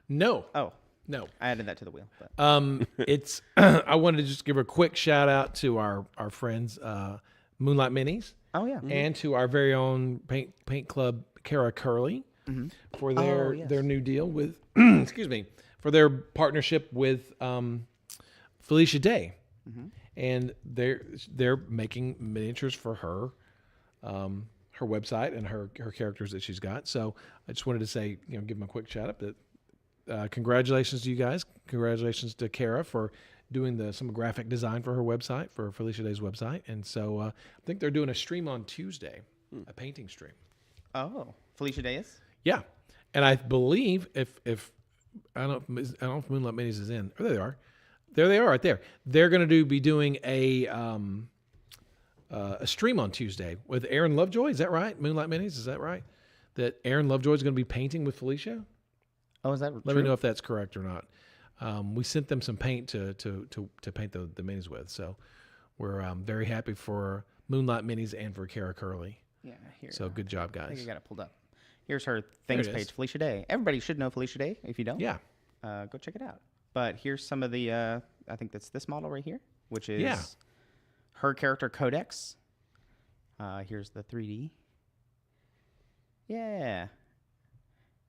No. Oh, No. I added that to the wheel. But. It's I wanted to just give a quick shout out to our friends Moonlight Minis. Oh yeah. And to our very own paint club Kara Curley for their new deal with for their partnership with Felicia Day. And they're making miniatures for her website and her characters that she's got. So I just wanted to say, give them a quick shout out that congratulations to you guys. Congratulations to Kara for doing some graphic design for her website, for Felicia Day's website. And so I think they're doing a stream on Tuesday, a painting stream. Oh, Felicia Day is? Yeah. And I believe if I don't know if Moonlight Minis is in. Oh, there they are. There they are right there. They're going to be doing a stream on Tuesday with Aaron Lovejoy. Is that right? Moonlight Minis, is that right? That Aaron Lovejoy is going to be painting with Felicia? Oh, is that true? Let me know if that's correct or not. We sent them some paint to paint the minis with. So we're very happy for Moonlight Minis and for Kara Curley. Yeah, here. So good job, I think guys. I got it pulled up. Here's her things it page, is. Felicia Day. Everybody should know Felicia Day. If you don't, Yeah. go check it out. But here's some of the, I think that's this model right here, which is Yeah. her character Codex. Here's the 3D. Yeah.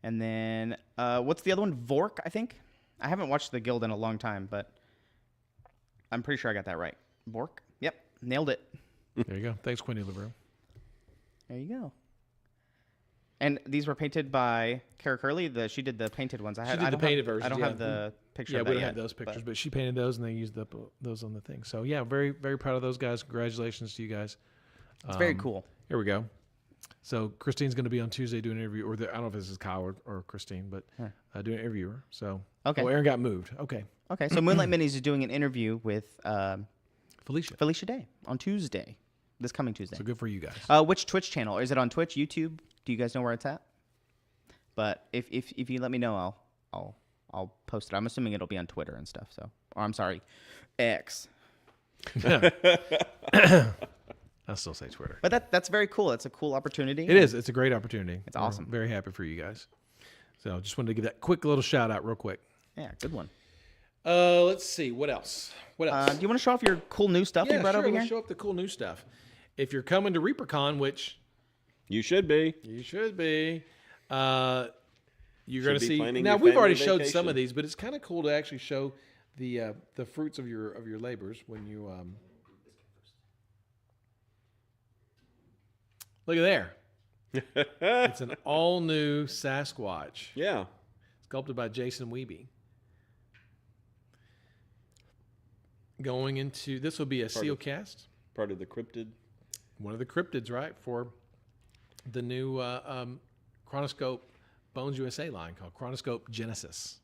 And then, what's the other one? Vork, I think. I haven't watched the guild in a long time, but I'm pretty sure I got that right. Vork. Yep, nailed it. There you go. Thanks, Quinny LeBrew. There you go. And these were painted by Kara Curley. She did the painted ones. She did the painted versions. I don't yeah. have the picture. Yeah, of we that don't yet, have those pictures, but she painted those, and they used those on the thing. So yeah, very very proud of those guys. Congratulations to you guys. It's very cool. Here we go. So Christine's going to be on Tuesday doing an interview, I don't know if this is Kyle or Christine, but doing an interviewer. So Okay. Aaron got moved. Okay. Okay, so Moonlight Minis is doing an interview with Felicia Day on Tuesday, this coming Tuesday. So good for you guys. Which Twitch channel? Is it on Twitch, YouTube? Do you guys know where it's at? But if you let me know, I'll post it. I'm assuming it'll be on Twitter and stuff. So, or I'm sorry, X. I'll still say Twitter. But that's very cool. It's a cool opportunity. It is. It's a great opportunity. It's awesome. Very happy for you guys. So just wanted to give that quick little shout out real quick. Yeah, good one. Let's see. What else? What else? Do you want to show off your cool new stuff you brought over Let's here? show up the cool new stuff. If you're coming to ReaperCon, which You should be. you should be, you're going to be see. planning Now your we've already family showed vacation. some of these, but it's kind of cool to actually show the fruits of your labors when you look at there. It's an all new Sasquatch Yeah. sculpted by Jason Wiebe. Going into this will be a seal cast. Part of the cryptid. One of the cryptids, right, for the new Chronoscope Bones USA line called Chronoscope Genesis.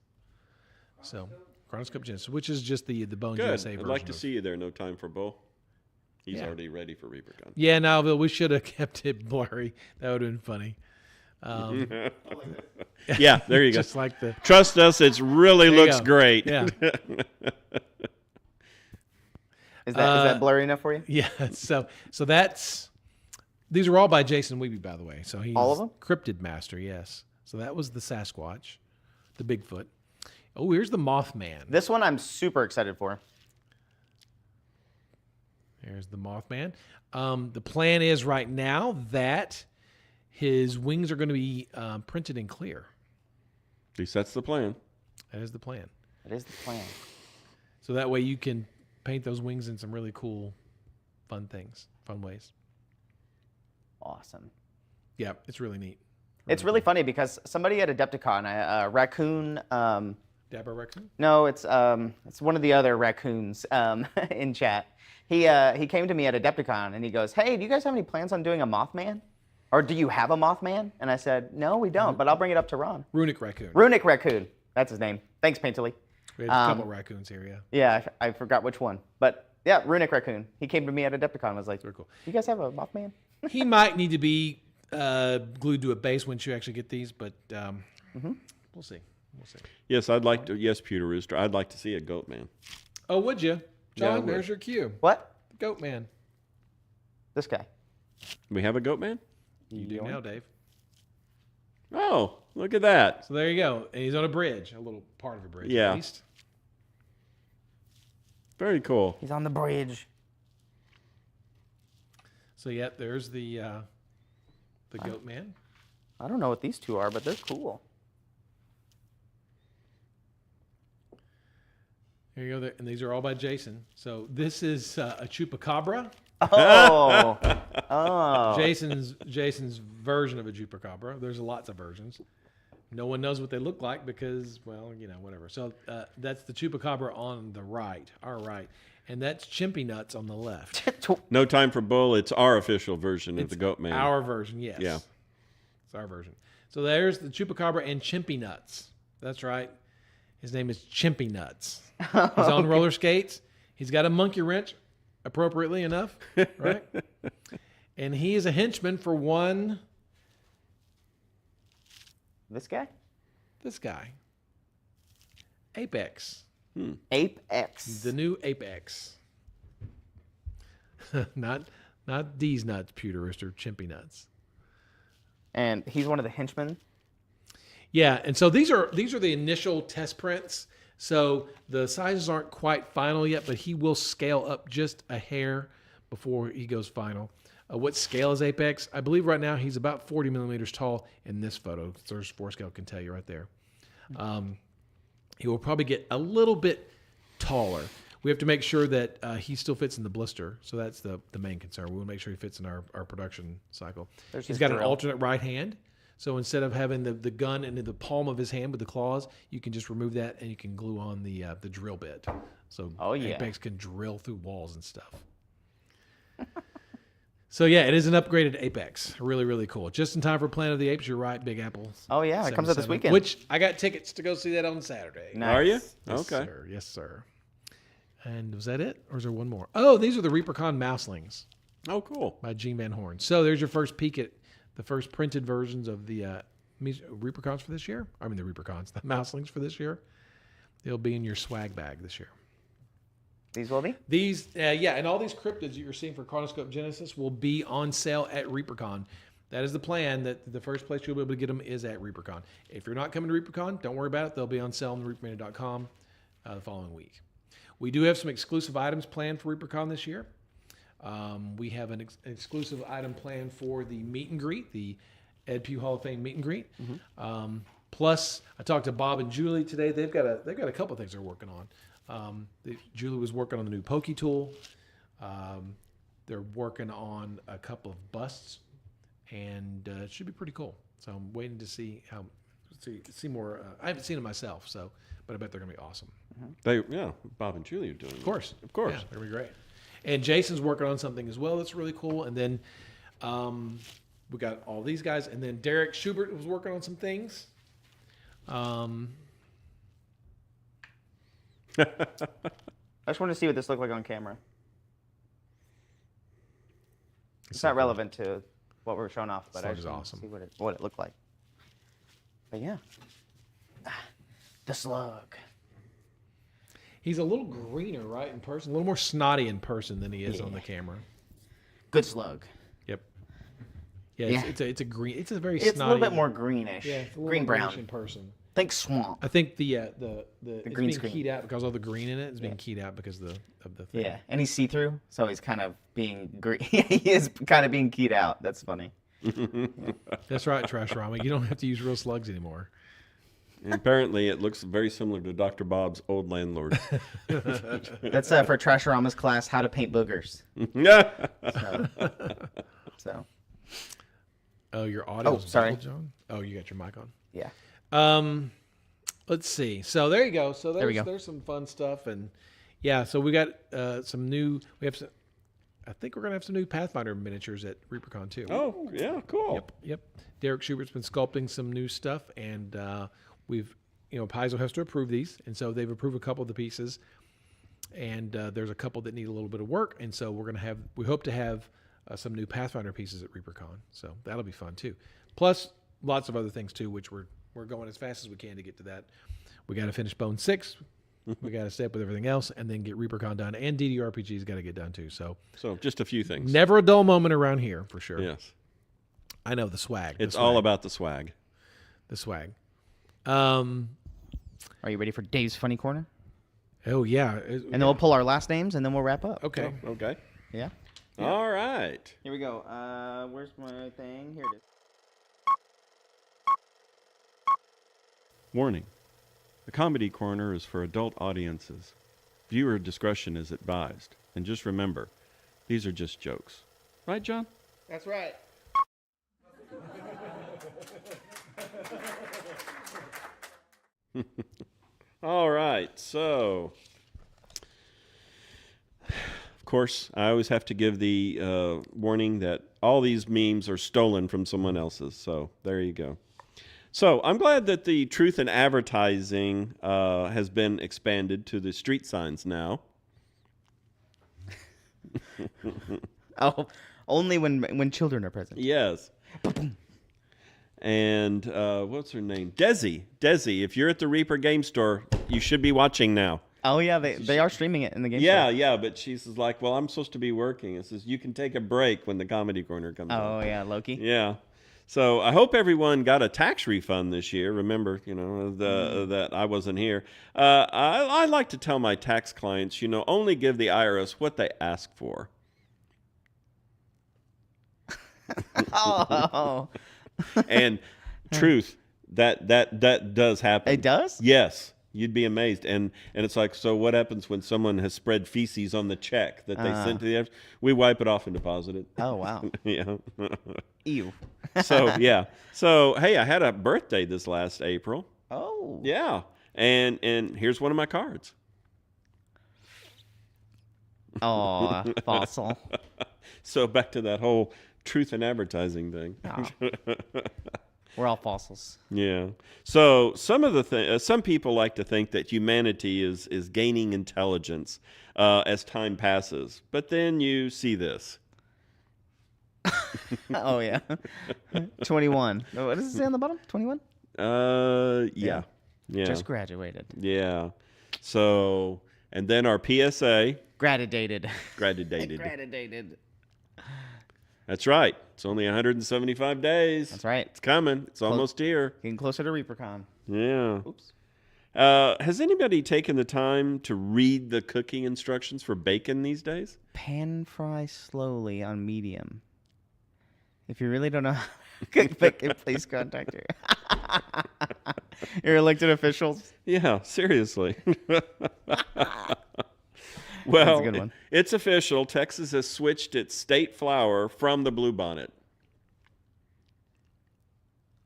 So, Chronoscope Genesis, which is just the Bones Good. USA I'd version. like to see you there. No time for Bo. He's Yeah. already ready for ReaperCon. Yeah, Nalville, we should have kept it blurry. That would have been funny. Yeah, there you go. Just like the Trust us, it really There you looks go. great. yeah, Is that blurry enough for you? yeah. So that's these are all by Jason Wiebe, by the way. So he's All of them? Cryptid Master, yes. So that was the Sasquatch, the Bigfoot. Oh, here's the Mothman. This one I'm super excited for. There's the Mothman. The plan is right now that his wings are going to be printed in clear. At least that's the plan. That is the plan. That is the plan. So that way you can paint those wings in some really cool, fun ways. Awesome. Yeah, it's really neat. It's really funny because somebody at Adepticon, a raccoon. Dabber Raccoon? No, it's one of the other raccoons in chat. He came to me at Adepticon and he goes, "Hey, do you guys have any plans on doing a Mothman? Or do you have a Mothman?" And I said, "No, we don't, but I'll bring it up to Ron." Runic Raccoon. Runic Raccoon. That's his name. Thanks, Painterly. We had a couple raccoons here, yeah. Yeah, I forgot which one. But yeah, Runic Raccoon. He came to me at Adepticon and was like, Very cool. "You guys have a Mothman?" He might need to be glued to a base once you actually get these, but we'll see. We'll see. Yes, I'd like to. Yes, Pewter Rooster. I'd like to see a goat man. Oh, would you? Yeah, I John, would. there's your cue. What? The Goat Man. This guy. We have a goat man? You do now, Dave. Oh, look at that. So there you go. And he's on a bridge, a little part of a bridge Yeah. at least. Very cool. He's on the bridge. So yeah, there's the Goat Man. I don't know what these two are, but they're cool. There you go. There, and these are all by Jason. So this is a chupacabra. Oh. Oh. Jason's version of a chupacabra. There's lots of versions. No one knows what they look like because, well, whatever. So that's the chupacabra on the right, our right, and that's Chimpy Nuts on the left. No time for bull. It's our official version of the goat man. Our version, yes. Yeah. It's our version. So there's the chupacabra and Chimpy Nuts. That's right. His name is Chimpy Nuts. He's on roller skates. He's got a monkey wrench, appropriately enough, right? And he is a henchman for one. This guy? This guy. Apex. Apex. The new Apex. not these nuts, Pewter Rooster, Chimpy Nuts. And he's one of the henchmen. Yeah, and so these are the initial test prints. So the sizes aren't quite final yet, but he will scale up just a hair before he goes final. What scale is Apex? I believe right now he's about 40 millimeters tall in this photo. There's 4 scale can tell you right there. He will probably get a little bit taller. We have to make sure that he still fits in the blister. So that's the main concern. We will make sure he fits in our production cycle. He's got an alternate right hand. So instead of having the gun into the palm of his hand with the claws, you can just remove that and you can glue on the drill bit. So Apex can drill through walls and stuff. So yeah, it is an upgraded Apex. Really, really cool. Just in time for Planet of the Apes. You're right, Big Apple. Oh yeah, it comes out this weekend. Which I got tickets to go see that on Saturday. Nice. Are you? Yes, Okay. sir. Yes, sir. And was that it? Or is there one more? Oh, these are the ReaperCon mouselings Oh, cool. by Gene Van Horn. So there's your first peek at the first printed versions of the ReaperCons for this year. I mean, the ReaperCons, the mouselings for this year. They'll be in your swag bag this year. These will be? These, and all these cryptids that you're seeing for Chronoscope Genesis will be on sale at ReaperCon. That is the plan, that the first place you'll be able to get them is at ReaperCon. If you're not coming to ReaperCon, don't worry about it. They'll be on sale on thereapermania.com the following week. We do have some exclusive items planned for ReaperCon this year. We have an exclusive item planned for the meet and greet, the Ed Pugh Hall of Fame meet and greet. Plus, I talked to Bob and Julie today. They've got a couple of things they're working on. Julie was working on the new Pokey tool. They're working on a couple of busts, and it should be pretty cool. So I'm waiting to see more. I haven't seen them myself, but I bet they're going to be awesome. Bob and Julie are doing it. Of course. Of course. Yeah, they're going to be great. And Jason's working on something as well that's really cool. And then we got all these guys. And then Derek Schubert was working on some things. I just want to see what this looked like on camera. It's not relevant to what we're showing off, but I just want to see what it looked like. But yeah. The slug. He's a little greener, right, in person? A little more snotty in person than he is on the camera. Good slug. Yep. Yeah, it's a green. It's a very snotty. It's a little bit more greenish. Yeah, it's a little green more brown greenish in person. Think swamp. I think the it's green being screen. keyed out because all the green in it is being keyed out because of the thing. Yeah, and he's see-through, so he's kind of being he is kind of being keyed out. That's funny. That's right, Trash Rama. You don't have to use real slugs anymore. And apparently, it looks very similar to Dr. Bob's old landlord. That's for Trashorama's class, how to paint boogers. So. Oh, your audio. Sorry, John. Oh, you got your mic on. Yeah. Let's see. So there you go. So There we go. There's some fun stuff, and yeah. So we got some new. We have some. I think we're gonna have some new Pathfinder miniatures at ReaperCon too. Oh, yeah, cool. Yep. Derek Schubert's been sculpting some new stuff, and Paizo has to approve these, and so they've approved a couple of the pieces, and there's a couple that need a little bit of work, and so we hope to have some new Pathfinder pieces at ReaperCon, so that'll be fun too. Plus, lots of other things too, which we're going as fast as we can to get to that. We got to finish Bone 6. We got to stay up with everything else, and then get ReaperCon done, and DDRPG's got to get done too. So just a few things. Never a dull moment around here, for sure. Yes. I know the swag. It's all about the swag. The swag. Are you ready for Dave's Funny Corner? Oh, yeah. And then we'll pull our last names, and then we'll wrap up. Okay. Oh, okay. Yeah. All right. Here we go. Where's my thing? Here it is. Warning. The Comedy Corner is for adult audiences. Viewer discretion is advised. And just remember, these are just jokes. Right, John? That's right. All right, so of course, I always have to give the warning that all these memes are stolen from someone else's. So there you go. So I'm glad that the truth in advertising has been expanded to the street signs now. Oh, only when children are present. Yes. And what's her name? Desi. Desi, if you're at the Reaper Game Store, you should be watching now. Oh, yeah, they are streaming it in the game. Yeah, store. yeah, but she's like, well, I'm supposed to be working. It says, you can take a break when the Comedy Corner comes on. Oh, yeah, Loki. Yeah. So I hope everyone got a tax refund this year. Remember, that I wasn't here. I like to tell my tax clients, only give the IRS what they ask for. Oh, And truth, that does happen. it does? Yes. You'd be amazed. And it's like, so what happens when someone has spread feces on the check that they sent to the we wipe it off and deposit it. Oh, wow. Yeah. Ew. So, yeah. So, hey, I had a birthday this last April. Oh. Yeah. And here's one of my cards. Oh, fossil. So back to that whole truth in advertising thing. Oh. We're all fossils. Yeah. So some people like to think that humanity is gaining intelligence as time passes, but then you see this. Oh, yeah. 21. What does it say on the bottom? 21? Yeah. Yeah. Just graduated. Yeah. So, and then our PSA. Graduated. Graduated. Graduated. That's right. It's only 175 days. That's right. It's coming. It's almost here. Getting closer to ReaperCon. Yeah. Oops. Has anybody taken the time to read the cooking instructions for bacon these days? Pan fry slowly on medium. If you really don't know how to cook bacon, please contact your elected officials. Yeah, seriously. That's Well, a good one. it's official. Texas has switched its state flower from the bluebonnet.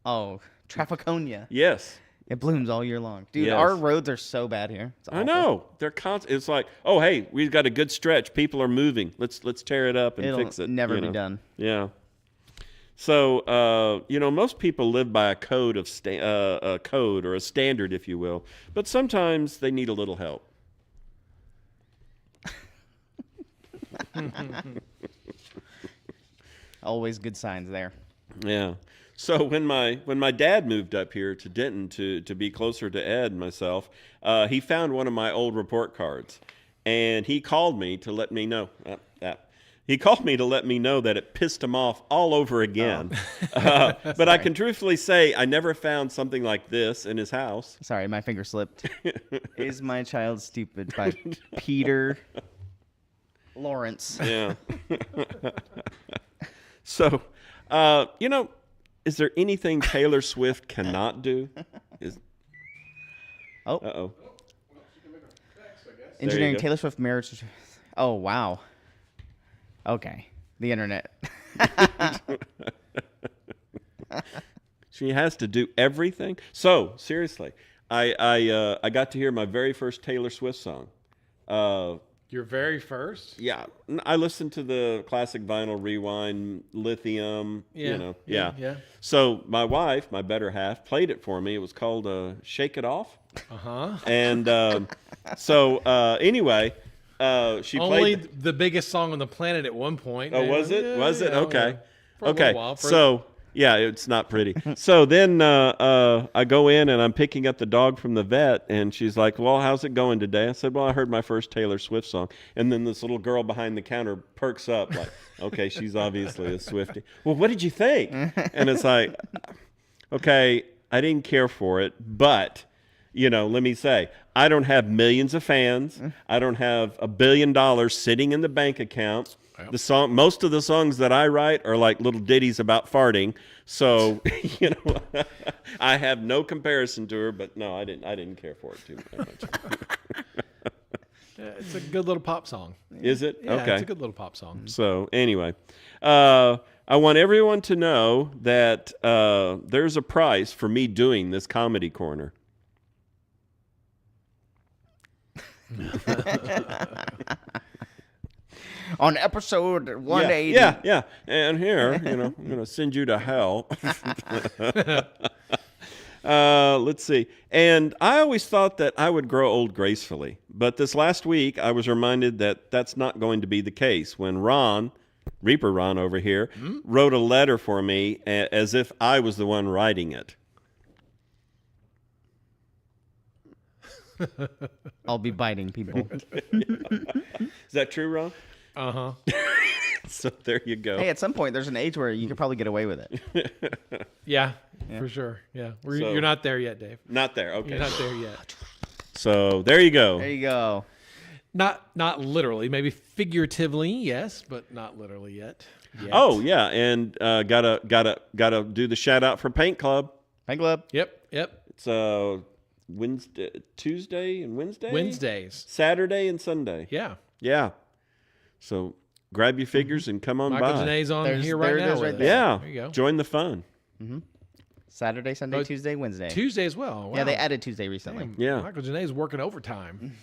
Oh, Traficonia. Yes. It blooms all year long. Dude, Yes. our roads are so bad here. It's I awful. know. They're It's like, oh, hey, we've got a good stretch. People are moving. Let's tear it up and It'll fix it. never you be know. done. Yeah. So, most people live by a code of a code or a standard, if you will, but sometimes they need a little help. Always good signs there. Yeah. So when my dad moved up here to Denton to be closer to Ed and myself, he found one of my old report cards, and he called me to let me know. He called me to let me know that it pissed him off all over again. But I can truthfully say I never found something like this in his house. Sorry, my finger slipped. Is My Child Stupid by Peter Lawrence. Yeah. So, is there anything Taylor Swift cannot do? Oh. Uh-oh. Engineering go. Taylor Swift marriage. Oh, wow. Okay. The internet. She has to do everything. So seriously, I got to hear my very first Taylor Swift song. Your very first? Yeah, I listened to the classic vinyl rewind, Lithium. Yeah. So my wife, my better half, played it for me. It was called "Shake It Off." And anyway. She Only played the biggest song on the planet at one point. Oh, was it? Was it? Okay. For a Okay. little while, So, yeah, it's not pretty. So then I go in and I'm picking up the dog from the vet, and she's like, "Well, how's it going today?" I said, "Well, I heard my first Taylor Swift song." And then this little girl behind the counter perks up like, "Okay, she's obviously a Swiftie." "Well, what did you think?" And it's like, "Okay, I didn't care for it, but let me say, I don't have millions of fans. I don't have $1 billion sitting in the bank account. Most of the songs that I write are like little ditties about farting. So, I have no comparison to her. But no, I didn't care for it too much. It's a good little pop song. Is it? Yeah, Okay. it's a good little pop song. So anyway, I want everyone to know that there's a price for me doing this comedy corner. On episode 180. Yeah. And here, I'm going to send you to hell. Let's see. And I always thought that I would grow old gracefully. But this last week, I was reminded that that's not going to be the case. When Reaper Ron over here, wrote a letter for me as if I was the one writing it. I'll be biting people. Is that true, Ron? Uh-huh. So there you go. Hey, at some point, there's an age where you could probably get away with it. Yeah, for sure. Yeah. So- You're not there yet, Dave. Not there. Okay. You're not there yet. So there you go. There you go. Not literally, maybe figuratively, yes, but not literally yet. Oh yeah, and gotta do the shout out for Paint Club. Paint Club. Yep. It's Wednesday, Tuesday, and Wednesday. Wednesdays, Saturday, and Sunday. yeah. Yeah. So grab your figures and come on Michael by. Janae's on There's- here there right it now. is with right us. there. Yeah. There you go. Join the fun. Saturday, Sunday, Oh, Tuesday, Wednesday. Tuesday as well. Wow. Yeah, they added Tuesday recently. Damn, Yeah. Michael Janae's working overtime.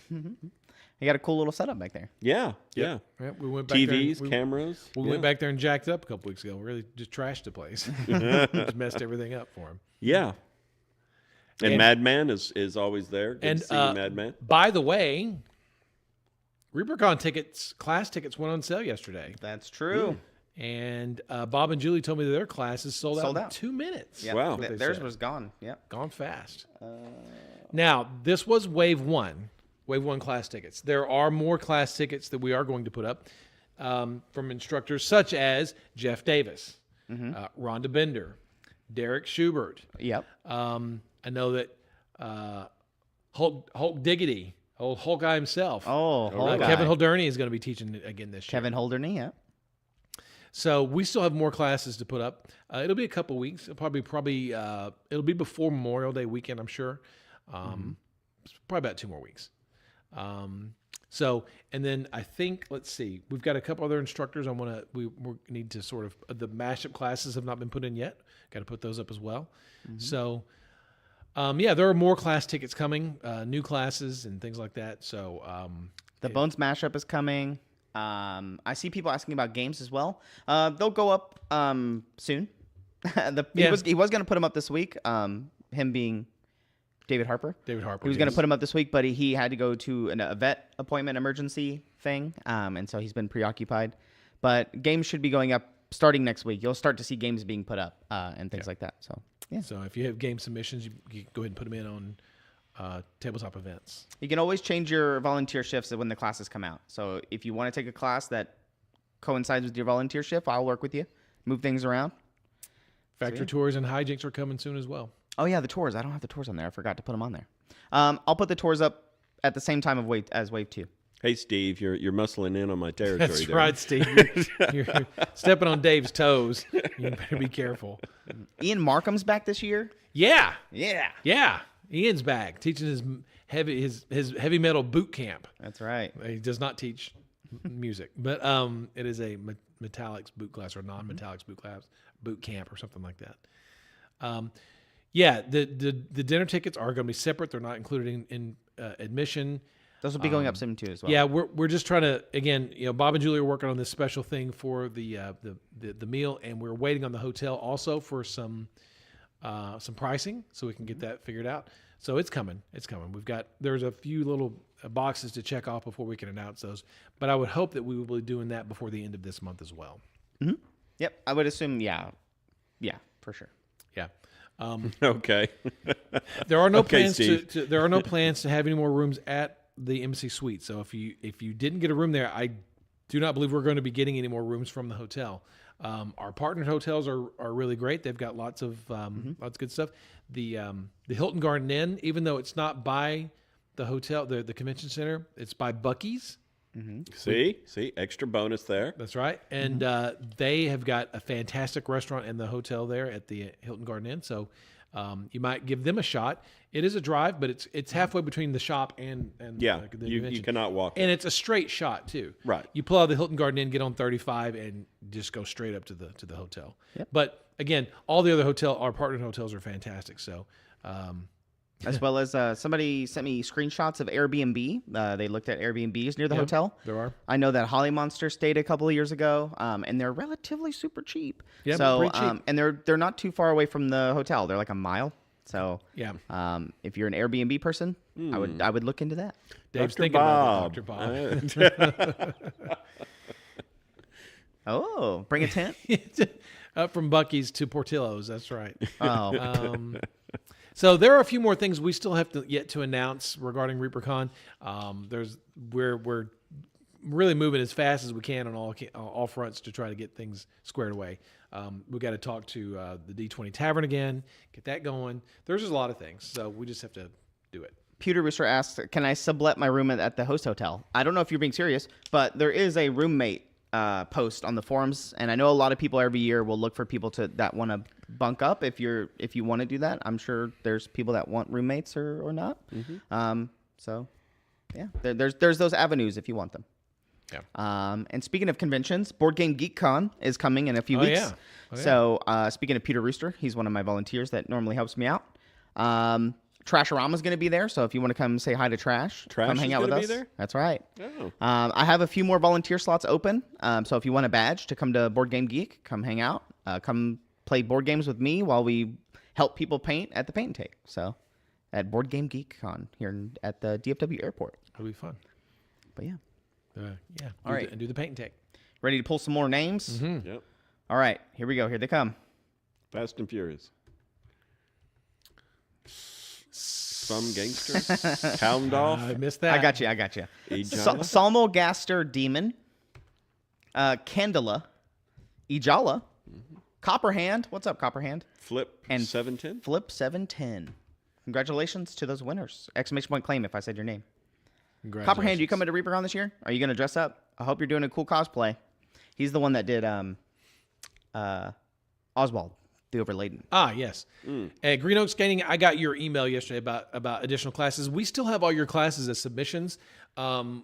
They got a cool little setup back there. Yeah. Yeah. Yep, we went back there TVs, and cameras. We yeah. went back there and jacked up a couple weeks ago. We really just trashed the place. Just messed everything up for him. Yeah. And, And- Madman is always there. Good And to see you, Madman. by the way, ReaperCon tickets, class tickets went on sale yesterday. That's true. And Bob and Julie told me that their classes sold Sold out in out. 2 minutes. Yeah. Wow. What they Theirs said. was gone. Yep. Gone fast. Now, this was Wave 1. Wave 1 class tickets. There are more class tickets that we are going to put up from instructors such as Jeff Davis, Rhonda Bender, Derek Schubert. Yep. I know that Hulk Diggity, old Hulk guy himself. Oh, Hulk guy. Kevin Holderney is going to be teaching again this year. Kevin Holderney. Yeah. So we still have more classes to put up. It'll be a couple weeks. It'll probably it'll be before Memorial Day weekend, I'm sure. Probably about 2 more weeks. So, and then I think, let's see, we've got a couple other instructors. We need to sort of, the mashup classes have not been put in yet. Got to put those up as well. So, yeah, there are more class tickets coming, new classes and things like that. So, The Bones mashup is coming. I see people asking about games as well. They'll go up soon. He was going to put them up this week. Him being David Harper. He was going to put him up this week, but he had to go to a vet appointment emergency thing, and so he's been preoccupied. But games should be going up starting next week. You'll start to see games being put up and things like that. So yeah. So if you have game submissions, you go ahead and put them in on tabletop events. You can always change your volunteer shifts when the classes come out. So if you want to take a class that coincides with your volunteer shift, I'll work with you, move things around. Factory tours and hijinks are coming soon as well. Oh yeah, the tours. I don't have the tours on there. I forgot to put them on there. I'll put the tours up at the same time as Wave 2. Hey, Steve, you're muscling in on my territory. That's there. right, Steve. You're stepping on Dave's toes. You better be careful. Ian Markham's back this year. Yeah. Yeah. Ian's back teaching his heavy metal boot camp. That's right. He does not teach music, but it is a metallics boot class or non-metallics boot camp or something like that. Yeah, the dinner tickets are going to be separate. They're not included in admission. Those will be going up soon too as well. Yeah, we're just trying to, again, Bob and Julie are working on this special thing for the meal, and we're waiting on the hotel also for some pricing so we can get that figured out. So it's coming. There's a few little boxes to check off before we can announce those, but I would hope that we will be doing that before the end of this month as well. Mm-hmm. Yep, I would assume. Yeah, for sure. Yeah. Okay. There are no Okay, plans Steve. there are no plans to have any more rooms at the Embassy Suite. So if you didn't get a room there, I do not believe we're going to be getting any more rooms from the hotel. Our partnered hotels are really great. They've got lots of good stuff. The Hilton Garden Inn, even though it's not by the hotel, the convention center, it's by Buc-ee's. See, extra bonus there. That's right. And they have got a fantastic restaurant in the hotel there at the Hilton Garden Inn. So you might give them a shot. It is a drive, but it's halfway between the shop and Yeah, the you convention. cannot walk. And it's a straight shot too. Right. You pull out of the Hilton Garden Inn, get on 35, and just go straight up to the hotel. Yep. But again, all the other our partner hotels are fantastic. So As well as somebody sent me screenshots of Airbnb. They looked at Airbnbs near the Yep, hotel. there are. I know that Holly Monster stayed a couple of years ago, and they're relatively super cheap. Yeah, so pretty cheap. and they're not too far away from the hotel. They're like a mile. So yeah, if you're an Airbnb person, I would look into that. Dave's Dr. thinking Bob. about it, Dr. Bob. Oh, bring a tent. Up from Buc-ee's to Portillo's. That's right. Oh, So there are a few more things we still have yet to announce regarding ReaperCon. We're really moving as fast as we can on all fronts to try to get things squared away. We got to talk to the D20 Tavern again, get that going. There's just a lot of things, so we just have to do it. Pewter Rooster asks, can I sublet my room at the host hotel? I don't know if you're being serious, but there is a roommate post on the forums, and I know a lot of people every year will look for people that want to bunk up. If you want to do that, I'm sure there's people that want roommates or not. So yeah, there's those avenues if you want them. Yeah. And speaking of conventions, Board Game Geek Con is coming in a few weeks. Yeah. So speaking of Peter Rooster, he's one of my volunteers that normally helps me out. Trashorama's going to be there, so if you want to come say hi to Trash come hang out with us. There? That's right. Oh. I have a few more volunteer slots open, so if you want a badge to come to Board Game Geek, come hang out. Come play board games with me while we help people paint at the Paint and Take. So at Board Game Geek Con here at the DFW airport. It'll be fun. But yeah. Yeah. All right. And do the Paint and Take. Ready to pull some more names? Yep. All right, here we go. Here they come. Fast and Furious. Some gangster. Hound off. I missed that. I got you. Ijala? Salmogaster Demon. Candela. Ijala. Copperhand. What's up, Copperhand? Flip And 710. Flip 710. Congratulations to those winners. Exclamation point claim if I said your name. Copperhand, you coming to ReaperCon this year? Are you going to dress up? I hope you're doing a cool cosplay. He's the one that did Oswald, the Overladen. Ah, yes. At Green Oak Skating, I got your email yesterday about additional classes. We still have all your classes as submissions, and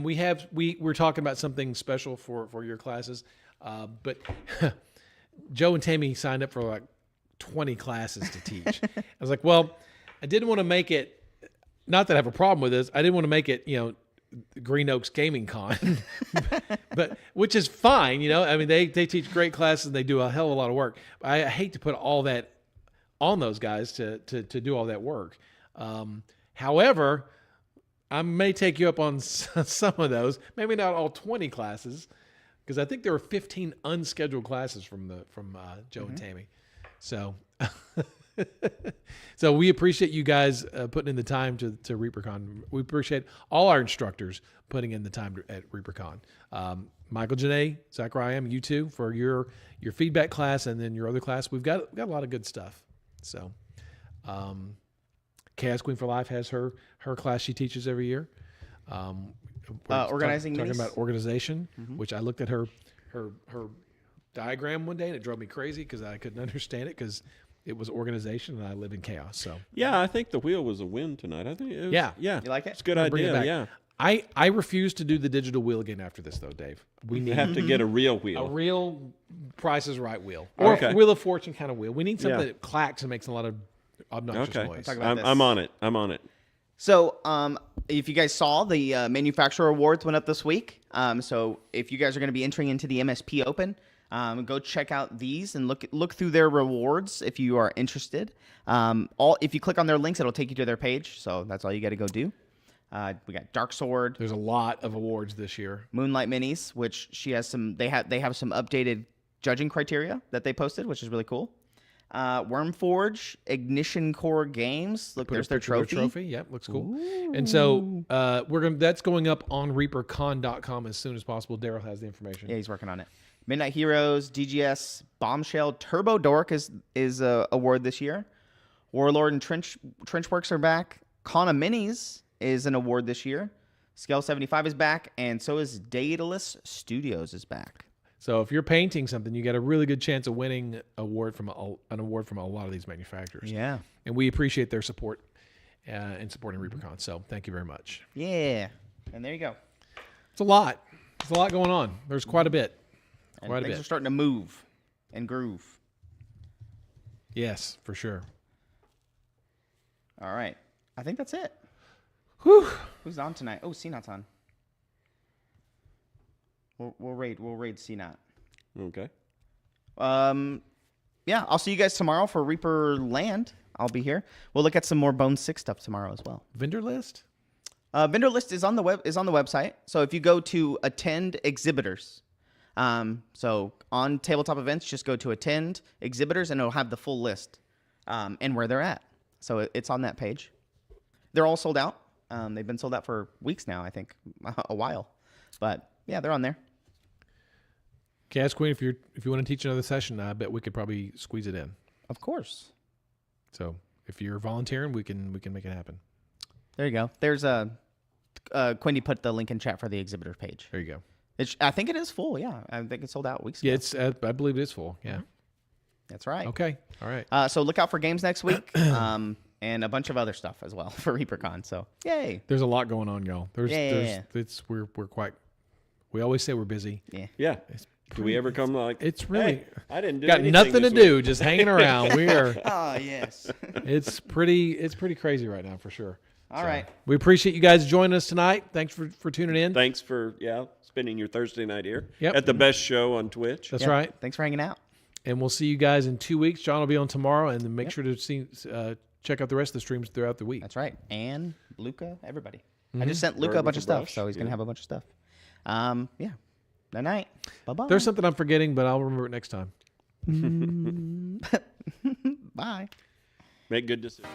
we're talking about something special for your classes. But Joe and Tammy signed up for like 20 classes to teach. I was like, well, I didn't want to make it. Not that I have a problem with this. I didn't want to make it, Green Oaks Gaming Con, but which is fine. I mean, they teach great classes and they do a hell of a lot of work. I hate to put all that on those guys to do all that work. However, I may take you up on some of those, maybe not all 20 classes, because I think there were 15 unscheduled classes from Joe and Tammy. So. So we appreciate you guys putting in the time to ReaperCon. We appreciate all our instructors putting in the time at ReaperCon. Michael, Janae, Zachariah, you too for your feedback class, and then your other class. We've got a lot of good stuff. So, Chaos Queen for Life has her class she teaches every year. Organizing talking minis? about organization, which I looked at her diagram one day and it drove me crazy because I couldn't understand it because it was organization and I live in chaos. So Yeah, I think the wheel was a win tonight. I think it was, Yeah. Yeah. You like it? It's a good Bring it idea. back. Yeah. I refuse to do the digital wheel again after this though, Dave. We You need have to get a real a wheel. real Price is Right wheel or Okay. a Wheel of Fortune kind of wheel. We need something Yeah. that clacks and makes a lot of obnoxious Okay. noise. Talk about this. I'm on it. I'm on it. So, if you guys saw, the manufacturer awards went up this week. So if you guys are going to be entering into the MSP Open, go check out these and look through their rewards if you are interested. If you click on their links, it'll take you to their page. So that's all you got to go do. We got Dark Sword, There's a lot of awards this year. Moonlight Minis, which she has some. They have some updated judging criteria that they posted, which is really cool. Wormforge, Ignition Core Games. Look, there's their trophy. Yep, looks cool. And so that's going up on ReaperCon.com as soon as possible. Daryl has the information. Yeah, he's working on it. Midnight Heroes, DGS, Bombshell, Turbo Dork is a award this year. Warlord and Trenchworks are back. Kana Minis is an award this year. Scale 75 is back, and so is Daedalus Studios is back. So if you're painting something, you got a really good chance of winning an award from a lot of these manufacturers. Yeah. And we appreciate their support in supporting ReaperCon. So thank you very much. Yeah. And there you go. It's a lot. There's a lot going on. There's quite a bit. And Quite a things bit. are starting to move and groove. Yes, for sure. All right. I think that's it. Whew. Who's on tonight? Oh, CNOT's on. We'll raid CNOT. Okay. Yeah, I'll see you guys tomorrow for Reaper Land. I'll be here. We'll look at some more Bone 6 stuff tomorrow as well. Vendor list? Vendor list is on the website. So if you go to attend exhibitors, so on tabletop events, just go to attend exhibitors and it'll have the full list and where they're at. So it's on that page. They're all sold out. They've been sold out for weeks now, I think, a while. But yeah, they're on there. Chaos Queen, if you want to teach another session, I bet we could probably squeeze it in. Of course. So if you're volunteering, we can make it happen. There you go. There's Quindy put the link in chat for the exhibitor page. There you go. I think it is full. Yeah, I think it sold out weeks ago. Yeah, it's. I believe it's full. Yeah. That's right. Okay. All right. So look out for games next week, and a bunch of other stuff as well for ReaperCon. So yay! There's a lot going on, y'all. Yeah. We're quite. We always say we're busy. Yeah. Do we ever come like? It's really. Hey, I didn't do Got anything nothing to this do, week." just hanging around. We are. Yes. It's pretty crazy right now for sure. All right. We appreciate you guys joining us tonight. Thanks for tuning in. Thanks for spending your Thursday night here Yep. at the best show on Twitch. That's Yeah, right. Thanks for hanging out. And we'll see you guys in 2 weeks. John will be on tomorrow, and then make sure to check out the rest of the streams throughout the week. That's right. And Luca, everybody. I just sent Luca Bird a bunch with of a stuff, brush, so he's gonna yeah. have a bunch of stuff. Yeah. Good night. Bye bye. There's something I'm forgetting, but I'll remember it next time. Bye. Make good decisions.